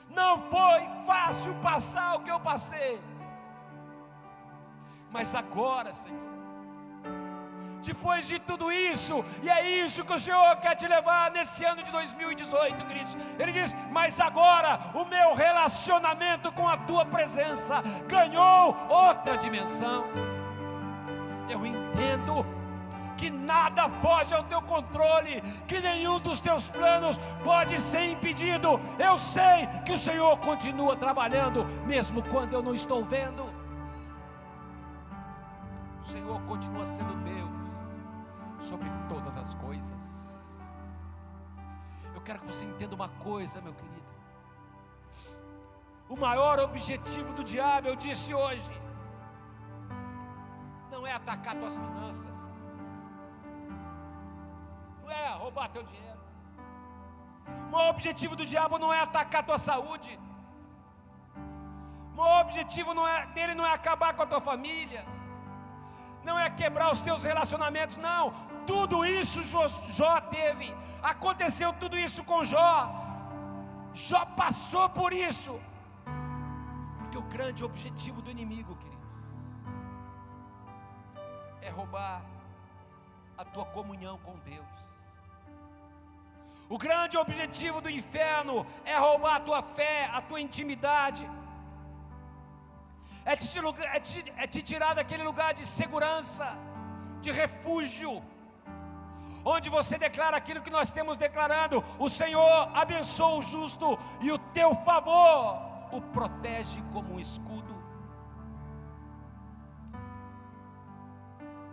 não foi fácil passar o que eu passei, mas agora, Senhor, depois de tudo isso, e é isso que o Senhor quer te levar nesse ano de 2018, queridos. Ele diz: mas agora o meu relacionamento com a tua presença ganhou outra dimensão. Eu entendo que nada foge ao teu controle, que nenhum dos teus planos pode ser impedido. Eu sei que o Senhor continua trabalhando, mesmo quando eu não estou vendo. O Senhor continua sendo Deus sobre todas as coisas. Eu quero que você entenda uma coisa, meu querido. O maior objetivo do diabo, eu disse hoje, não é atacar tuas finanças, não é roubar teu dinheiro. O maior objetivo do diabo não é atacar tua saúde. O maior objetivo dele não é acabar com a tua família, não é quebrar os teus relacionamentos, não. Tudo isso Jó teve, aconteceu tudo isso com Jó. Jó passou por isso, porque o grande objetivo do inimigo, querido, é roubar a tua comunhão com Deus. O grande objetivo do inferno é roubar a tua fé, a tua intimidade, é te tirar daquele lugar de segurança, de refúgio, onde você declara aquilo que nós temos declarando: o Senhor abençoa o justo e o teu favor o protege como um escudo.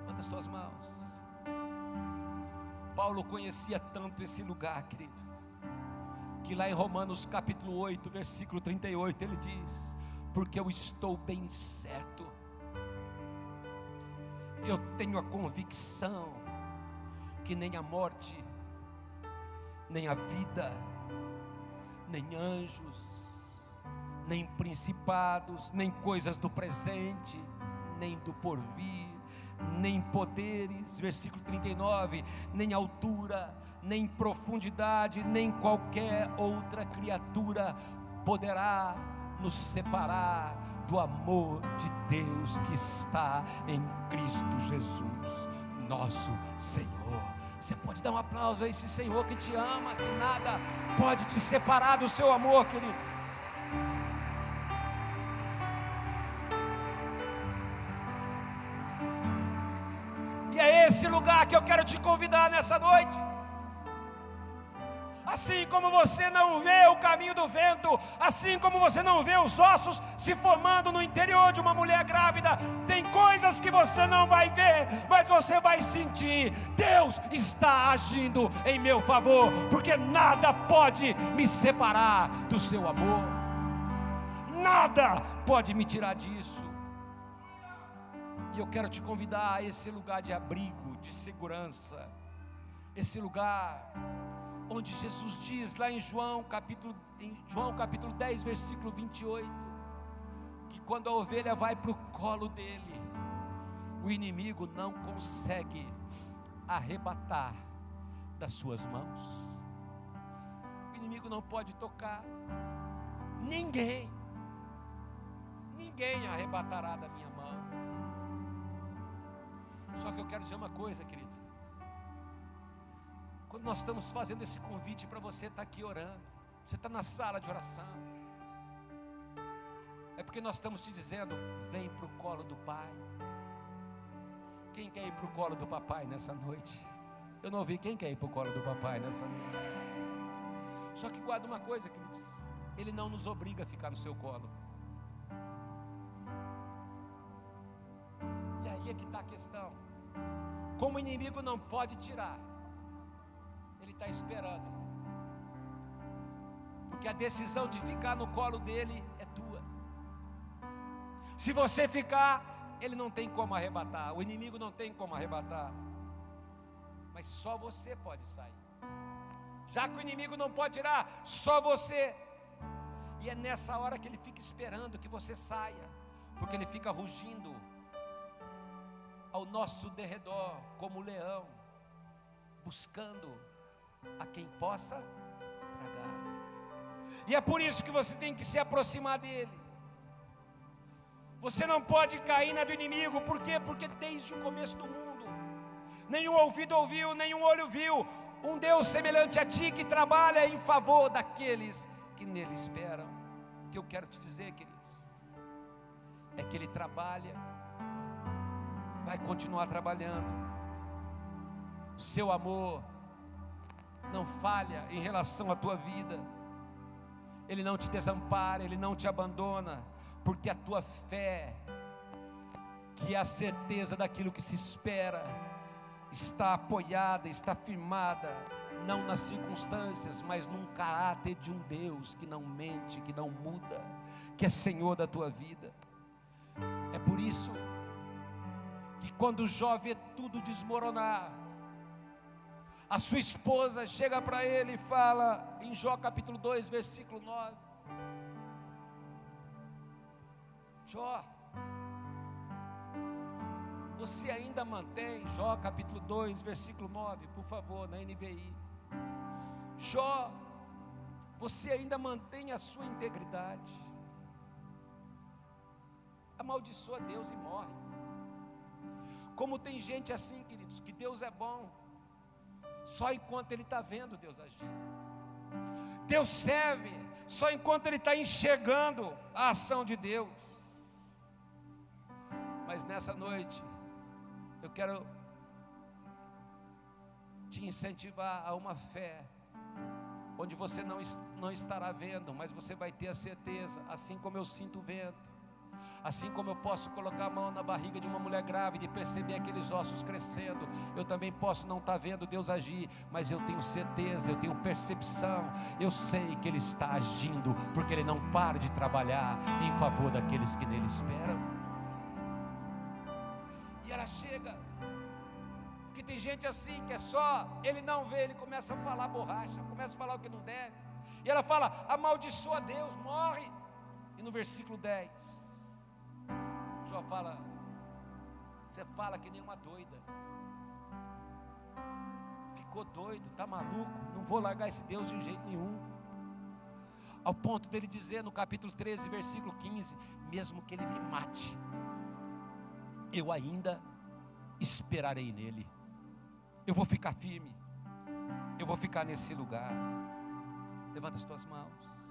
Levanta as tuas mãos. Paulo conhecia tanto esse lugar, querido, que lá em Romanos capítulo 8, versículo 38, ele diz: porque eu estou bem certo, eu tenho a convicção que nem a morte, nem a vida, nem anjos, nem principados, nem coisas do presente, nem do porvir, nem poderes, versículo 39, nem altura, nem profundidade, nem qualquer outra criatura poderá nos separar do amor de Deus que está em Cristo Jesus, nosso Senhor. Você pode dar um aplauso a esse Senhor que te ama, que nada pode te separar do seu amor, querido. E é esse lugar que eu quero te convidar nessa noite. Assim como você não vê o caminho do vento, assim como você não vê os ossos se formando no interior de uma mulher grávida, tem coisas que você não vai ver, mas você vai sentir: Deus está agindo em meu favor, porque nada pode me separar do seu amor, nada pode me tirar disso. E eu quero te convidar a esse lugar de abrigo, de segurança, esse lugar onde Jesus diz lá em João capítulo 10, versículo 28, que quando a ovelha vai para o colo dele, o inimigo não consegue arrebatar das suas mãos. O inimigo não pode tocar, ninguém arrebatará da minha mão. Só que eu quero dizer uma coisa, querido. Quando nós estamos fazendo esse convite para você estar aqui orando, você está na sala de oração, é porque nós estamos te dizendo: vem para o colo do Pai. Quem quer ir para o colo do papai nessa noite? Eu não ouvi quem quer ir para o colo do papai nessa noite. Só que guarda uma coisa, queridos: Ele não nos obriga a ficar no seu colo. E aí é que está a questão. Como o inimigo não pode tirar, ele está esperando, porque a decisão de ficar no colo dele é tua. Se você ficar, ele não tem como arrebatar, o inimigo não tem como arrebatar, mas só você pode sair. Já que o inimigo não pode tirar, só você. E é nessa hora que ele fica esperando que você saia, porque ele fica rugindo ao nosso derredor como leão, buscando a quem possa tragar. E é por isso que você tem que se aproximar dele. Você não pode cair na do inimigo. Por quê? Porque desde o começo do mundo, nenhum ouvido ouviu, nenhum olho viu um Deus semelhante a ti, que trabalha em favor daqueles que nele esperam. O que eu quero te dizer, queridos, é que ele trabalha, vai continuar trabalhando. Seu amor não falha em relação à tua vida. Ele não te desampara, ele não te abandona, porque a tua fé, que é a certeza daquilo que se espera, está apoiada, está firmada, não nas circunstâncias, mas num caráter de um Deus que não mente, que não muda, que é Senhor da tua vida. É por isso que quando Jó vê tudo desmoronar, a sua esposa chega para ele e fala, em Jó capítulo 2, versículo 9: Jó, você ainda mantém, Jó capítulo 2, versículo 9, por favor, na NVI. Jó, você ainda mantém a sua integridade. Amaldiçoa Deus e morre. Como tem gente assim, queridos, que Deus é bom só enquanto ele está vendo Deus agir. Deus serve só enquanto ele está enxergando a ação de Deus. Mas nessa noite eu quero te incentivar a uma fé onde você não estará vendo, mas você vai ter a certeza, assim como eu sinto vento, assim como eu posso colocar a mão na barriga de uma mulher grávida e perceber aqueles ossos crescendo, eu também posso não estar vendo Deus agir, mas eu tenho certeza, eu tenho percepção, eu sei que Ele está agindo, porque Ele não para de trabalhar em favor daqueles que nele esperam. E ela chega, porque tem gente assim que é só, ele não vê, ele começa a falar borracha, começa a falar o que não deve, e ela fala, amaldiçoa Deus, morre. E no versículo 10, Jó fala, você fala que nem uma doida, ficou doido, está maluco, não vou largar esse Deus de jeito nenhum. Ao ponto dele dizer no capítulo 13, versículo 15, mesmo que ele me mate, eu ainda esperarei nele, eu vou ficar firme, eu vou ficar nesse lugar. Levanta as tuas mãos,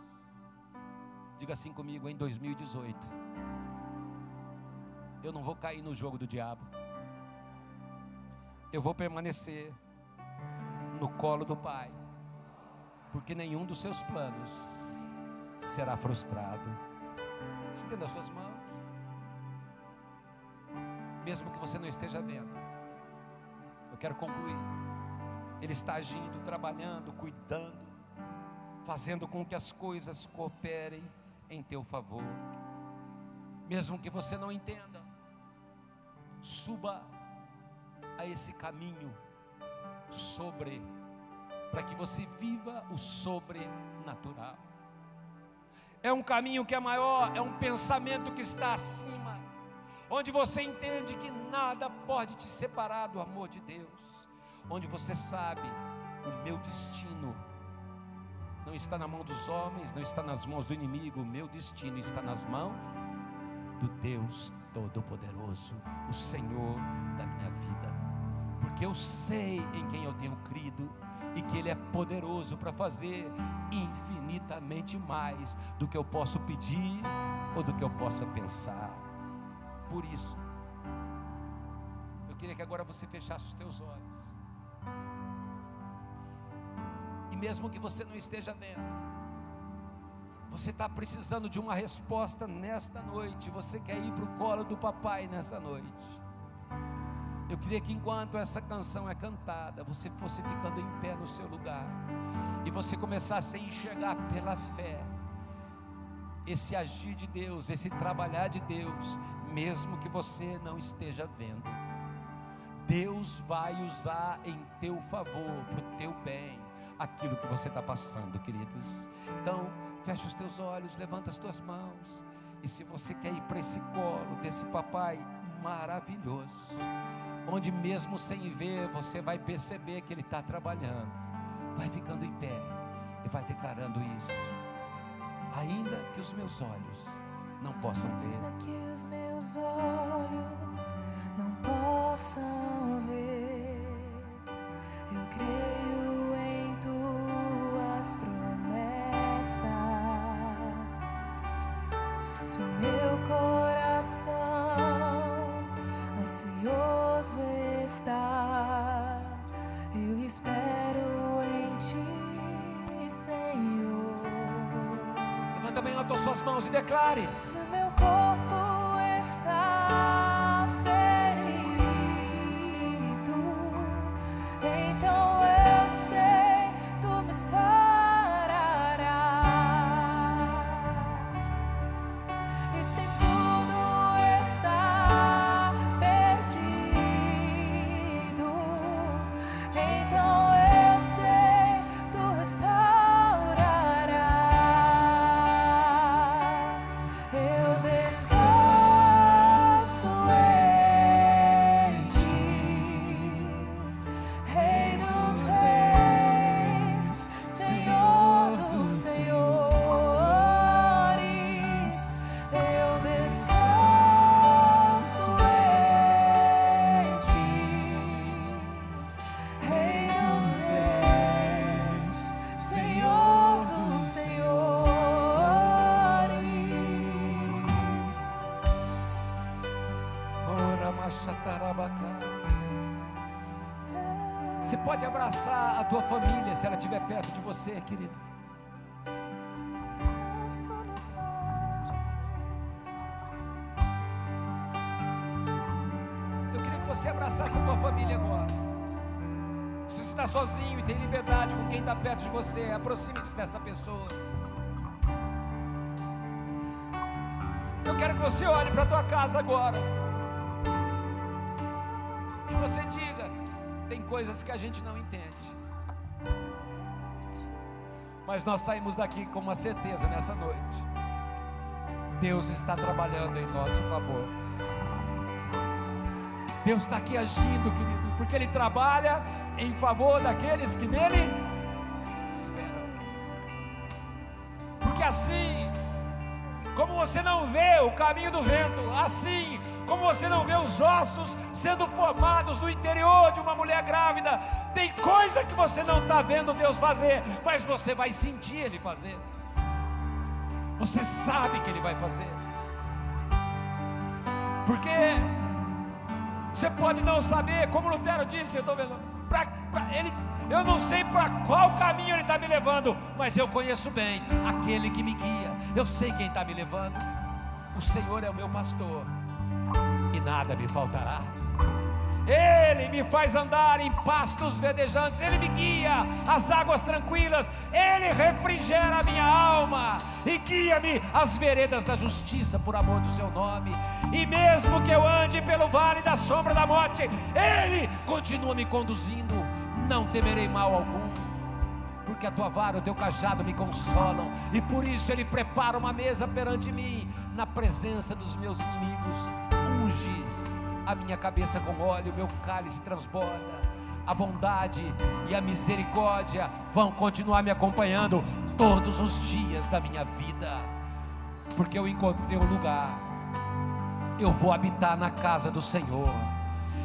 diga assim comigo, em 2018, eu não vou cair no jogo do diabo, eu vou permanecer no colo do Pai, porque nenhum dos seus planos será frustrado. Estenda as suas mãos, mesmo que você não esteja vendo. Eu quero concluir. Ele está agindo, trabalhando, cuidando, fazendo com que as coisas cooperem em teu favor. Mesmo que você não entenda, suba a esse caminho para que você viva o sobrenatural. É um caminho que é maior, é um pensamento que está acima, onde você entende que nada pode te separar do amor de Deus, onde você sabe, o meu destino não está na mão dos homens, não está nas mãos do inimigo, o meu destino está nas mãos do Deus Todo-Poderoso, o Senhor da minha vida, porque eu sei em quem eu tenho crido, e que Ele é poderoso para fazer infinitamente mais do que eu posso pedir, ou do que eu possa pensar. Por isso, eu queria que agora você fechasse os teus olhos, e mesmo que você não esteja vendo, você está precisando de uma resposta nesta noite, você quer ir para o colo do papai nessa noite, Eu queria que enquanto essa canção é cantada, você fosse ficando em pé no seu lugar e você começasse a enxergar pela fé esse agir de Deus, esse trabalhar de Deus, mesmo que você não esteja vendo. Deus vai usar em teu favor, para o teu bem, aquilo que você está passando, queridos. Então, fecha os teus olhos, levanta as tuas mãos, e se você quer ir para esse colo desse papai maravilhoso, onde mesmo sem ver, você vai perceber que ele está trabalhando, vai ficando em pé e vai declarando isso. Ainda que os meus olhos não possam ver, ainda que os meus olhos não possam ver, eu creio em tuas promessas. Se o meu coração ansioso está, eu espero em ti, Senhor. levanta bem alto as suas mãos e declare: Se o meu corpo está ferido, então eu sei, tu me sararás. E se tudo está perdido, então eu sei, tu restaurarás. Eu descanso em ti, Rei dos reis, Senhor dos senhores. Eu descanso em ti, Rei dos reis, Senhor dos senhores. Ora, machatarabacá. Você pode abraçar a tua família se ela estiver perto de você, querido. Descanso no Pai. Eu queria que você abraçasse a tua família agora. Se você está sozinho e tem liberdade com quem está perto de você, aproxime-se dessa pessoa. Eu quero que você olhe para a tua casa agora e você diga: tem coisas que a gente não entende, mas nós saímos daqui com uma certeza nessa noite: Deus está trabalhando em nosso favor. Deus está aqui agindo, querido, porque Ele trabalha em favor daqueles que nele esperam. Porque assim como você não vê o caminho do vento, assim como você não vê os ossos sendo formados no interior de uma mulher grávida, tem coisa que você não está vendo Deus fazer, mas você vai sentir Ele fazer. Você sabe que Ele vai fazer, porque você pode não saber, como Lutero disse, eu estou vendo, eu não sei para qual caminho Ele está me levando, mas eu conheço bem aquele que me guia, eu sei quem está me levando. O Senhor é o meu pastor e nada me faltará. Ele me faz andar em pastos verdejantes, Ele me guia às águas tranquilas, Ele refrigera a minha alma e guia-me às veredas da justiça por amor do seu nome. E mesmo que eu ande pelo vale da sombra da morte, Ele continua me conduzindo. Não temerei mal algum, porque a tua vara e o teu cajado me consolam, e por isso Ele prepara uma mesa perante mim, na presença dos meus inimigos. Unge a minha cabeça com óleo, o meu cálice transborda. A bondade e a misericórdia vão continuar me acompanhando todos os dias da minha vida, porque eu encontrei um lugar. Eu vou habitar na casa do Senhor,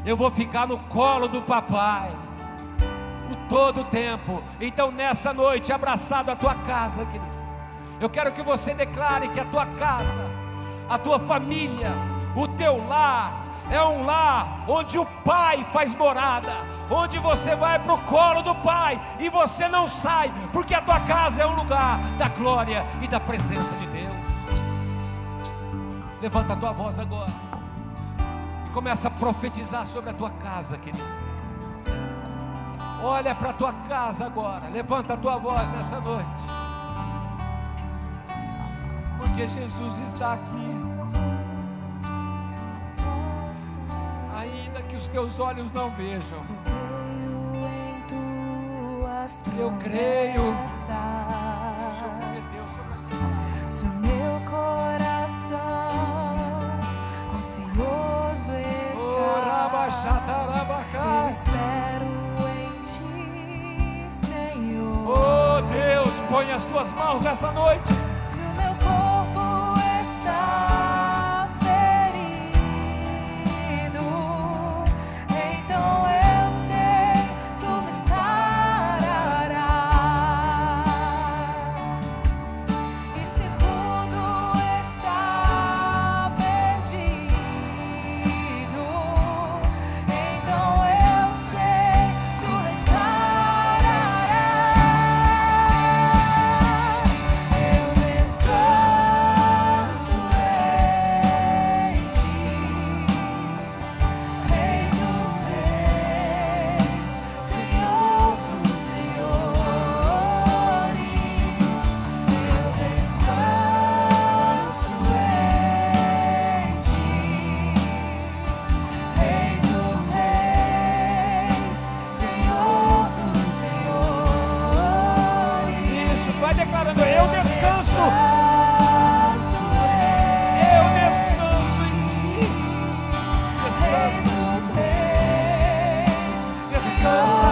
eu vou ficar no colo do papai o todo o tempo. Então nessa noite, abraçado à tua casa, querido, eu quero que você declare que a tua casa, a tua família, o teu lar é um lar onde o Pai faz morada, onde você vai para o colo do Pai e você não sai, porque a tua casa é um lugar da glória e da presença de Deus. Levanta a tua voz agora e Começa a profetizar sobre a tua casa, querido. Olha para a tua casa agora. Levanta a tua voz nessa noite. Porque Jesus está aqui. Ainda que os teus olhos não vejam, eu creio. O Senhor prometeu sobre a minha. Se o meu coração ansioso está, eu espero em ti, Senhor. Oh Deus, põe as tuas mãos nessa noite. Se o meu corpo está ferido, então eu sei, tu me sararás. E se tudo está perdido, então eu sei, tu restaurarás. Eu descanso em ti, Rei dos reis, Senhor dos senhores. Eu descanso em ti, Rei dos reis, Senhor dos senhores. Isso, vai declarando: eu descanso. Descansa.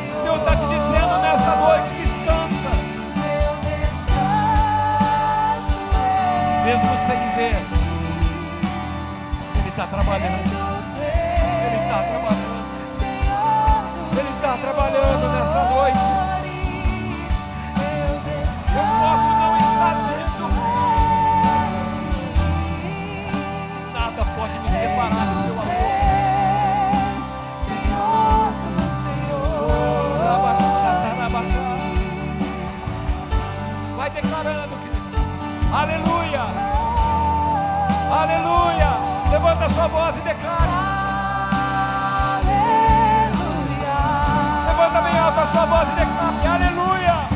O Senhor está te dizendo nessa noite: descansa. Mesmo sem ver, Ele está trabalhando. Ele está trabalhando. Ele está trabalhando nessa noite. Eu posso não estar vendo. Nada pode me separar do seu amor. Vai declarando, querido. Aleluia. Aleluia. Levanta a sua voz e declare. Levanta bem alta a sua voz e declare. Aleluia.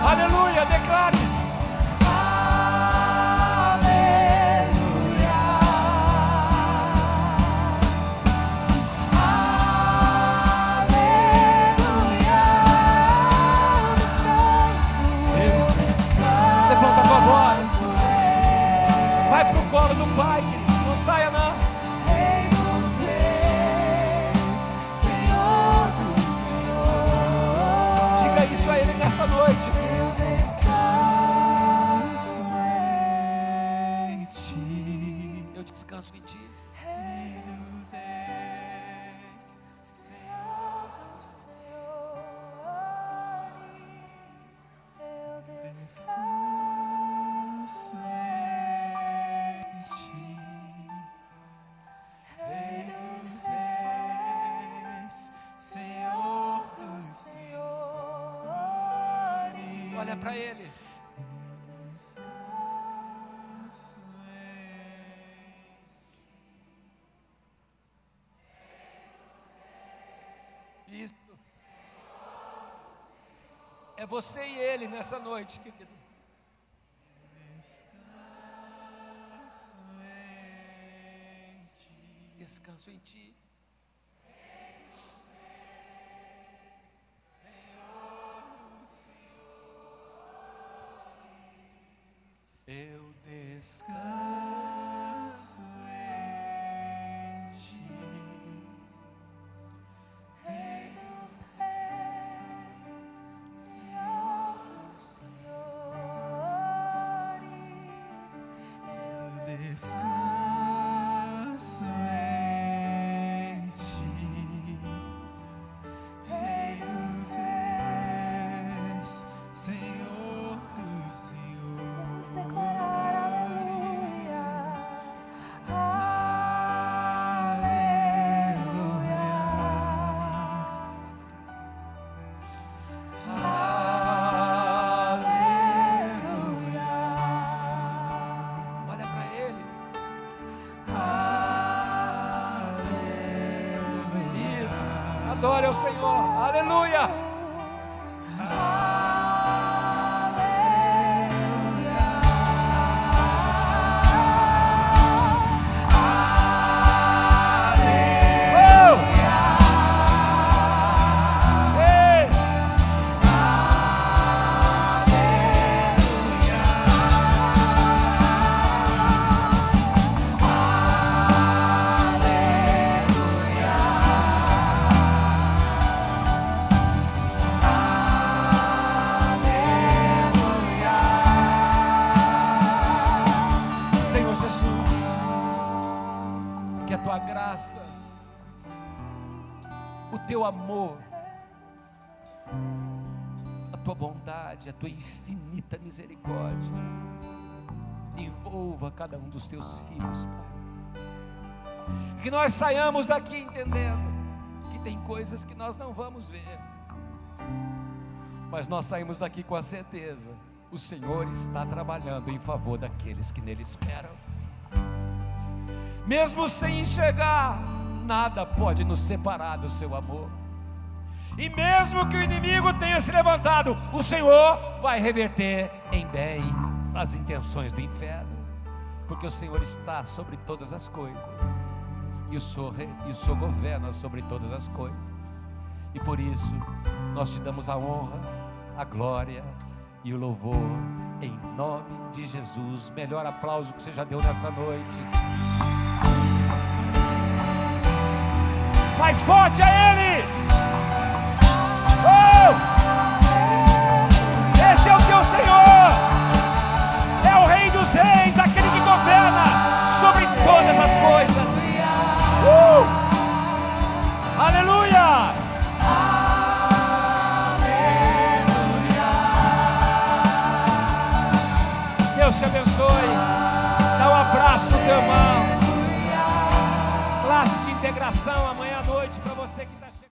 Aleluia, declare. Levanta a tua voz. Vai pro colo do Pai, querido. Não saia não. Rei dos reis, Senhor dos senhores. Diga isso a Ele nessa noite. Eu descanso em ti. Eu descanso em Ti. Rei dos reis, Senhor dos senhores. Eu descanso em ti, Rei dos reis, Senhor dos senhores. Olha para Ele. Isso. É você e Ele nessa noite, querido. Descanso em Ti. Eu descanso em Ti. Rei dos reis, descanso em ti, Rei dos reis, Senhor dos senhores. Vamos declarar aleluia. Olha para Ele. Isso. Adore ao Senhor. Aleluia. Senhor Jesus, que a tua graça, o teu amor, a tua bondade, a tua infinita misericórdia envolva cada um dos teus filhos, Pai. Que nós saiamos daqui entendendo que tem coisas que nós não vamos ver, mas nós saímos daqui com a certeza: o Senhor está trabalhando em favor daqueles que nele esperam. Mesmo sem enxergar, nada pode nos separar do seu amor. E mesmo que o inimigo tenha se levantado, o Senhor vai reverter em bem as intenções do inferno, porque o Senhor está sobre todas as coisas, e o Senhor governa sobre todas as coisas. E por isso nós te damos a honra, a glória e o louvor, em nome de Jesus. Melhor aplauso que você já deu nessa noite. Mais forte a Ele. Oh! Esse é o teu Senhor, é o Rei dos Reis, aquele que governa sobre todas as coisas. Aleluia! Deus te abençoe. Dá um abraço no teu irmão. Classe de integração amanhã à noite para você que está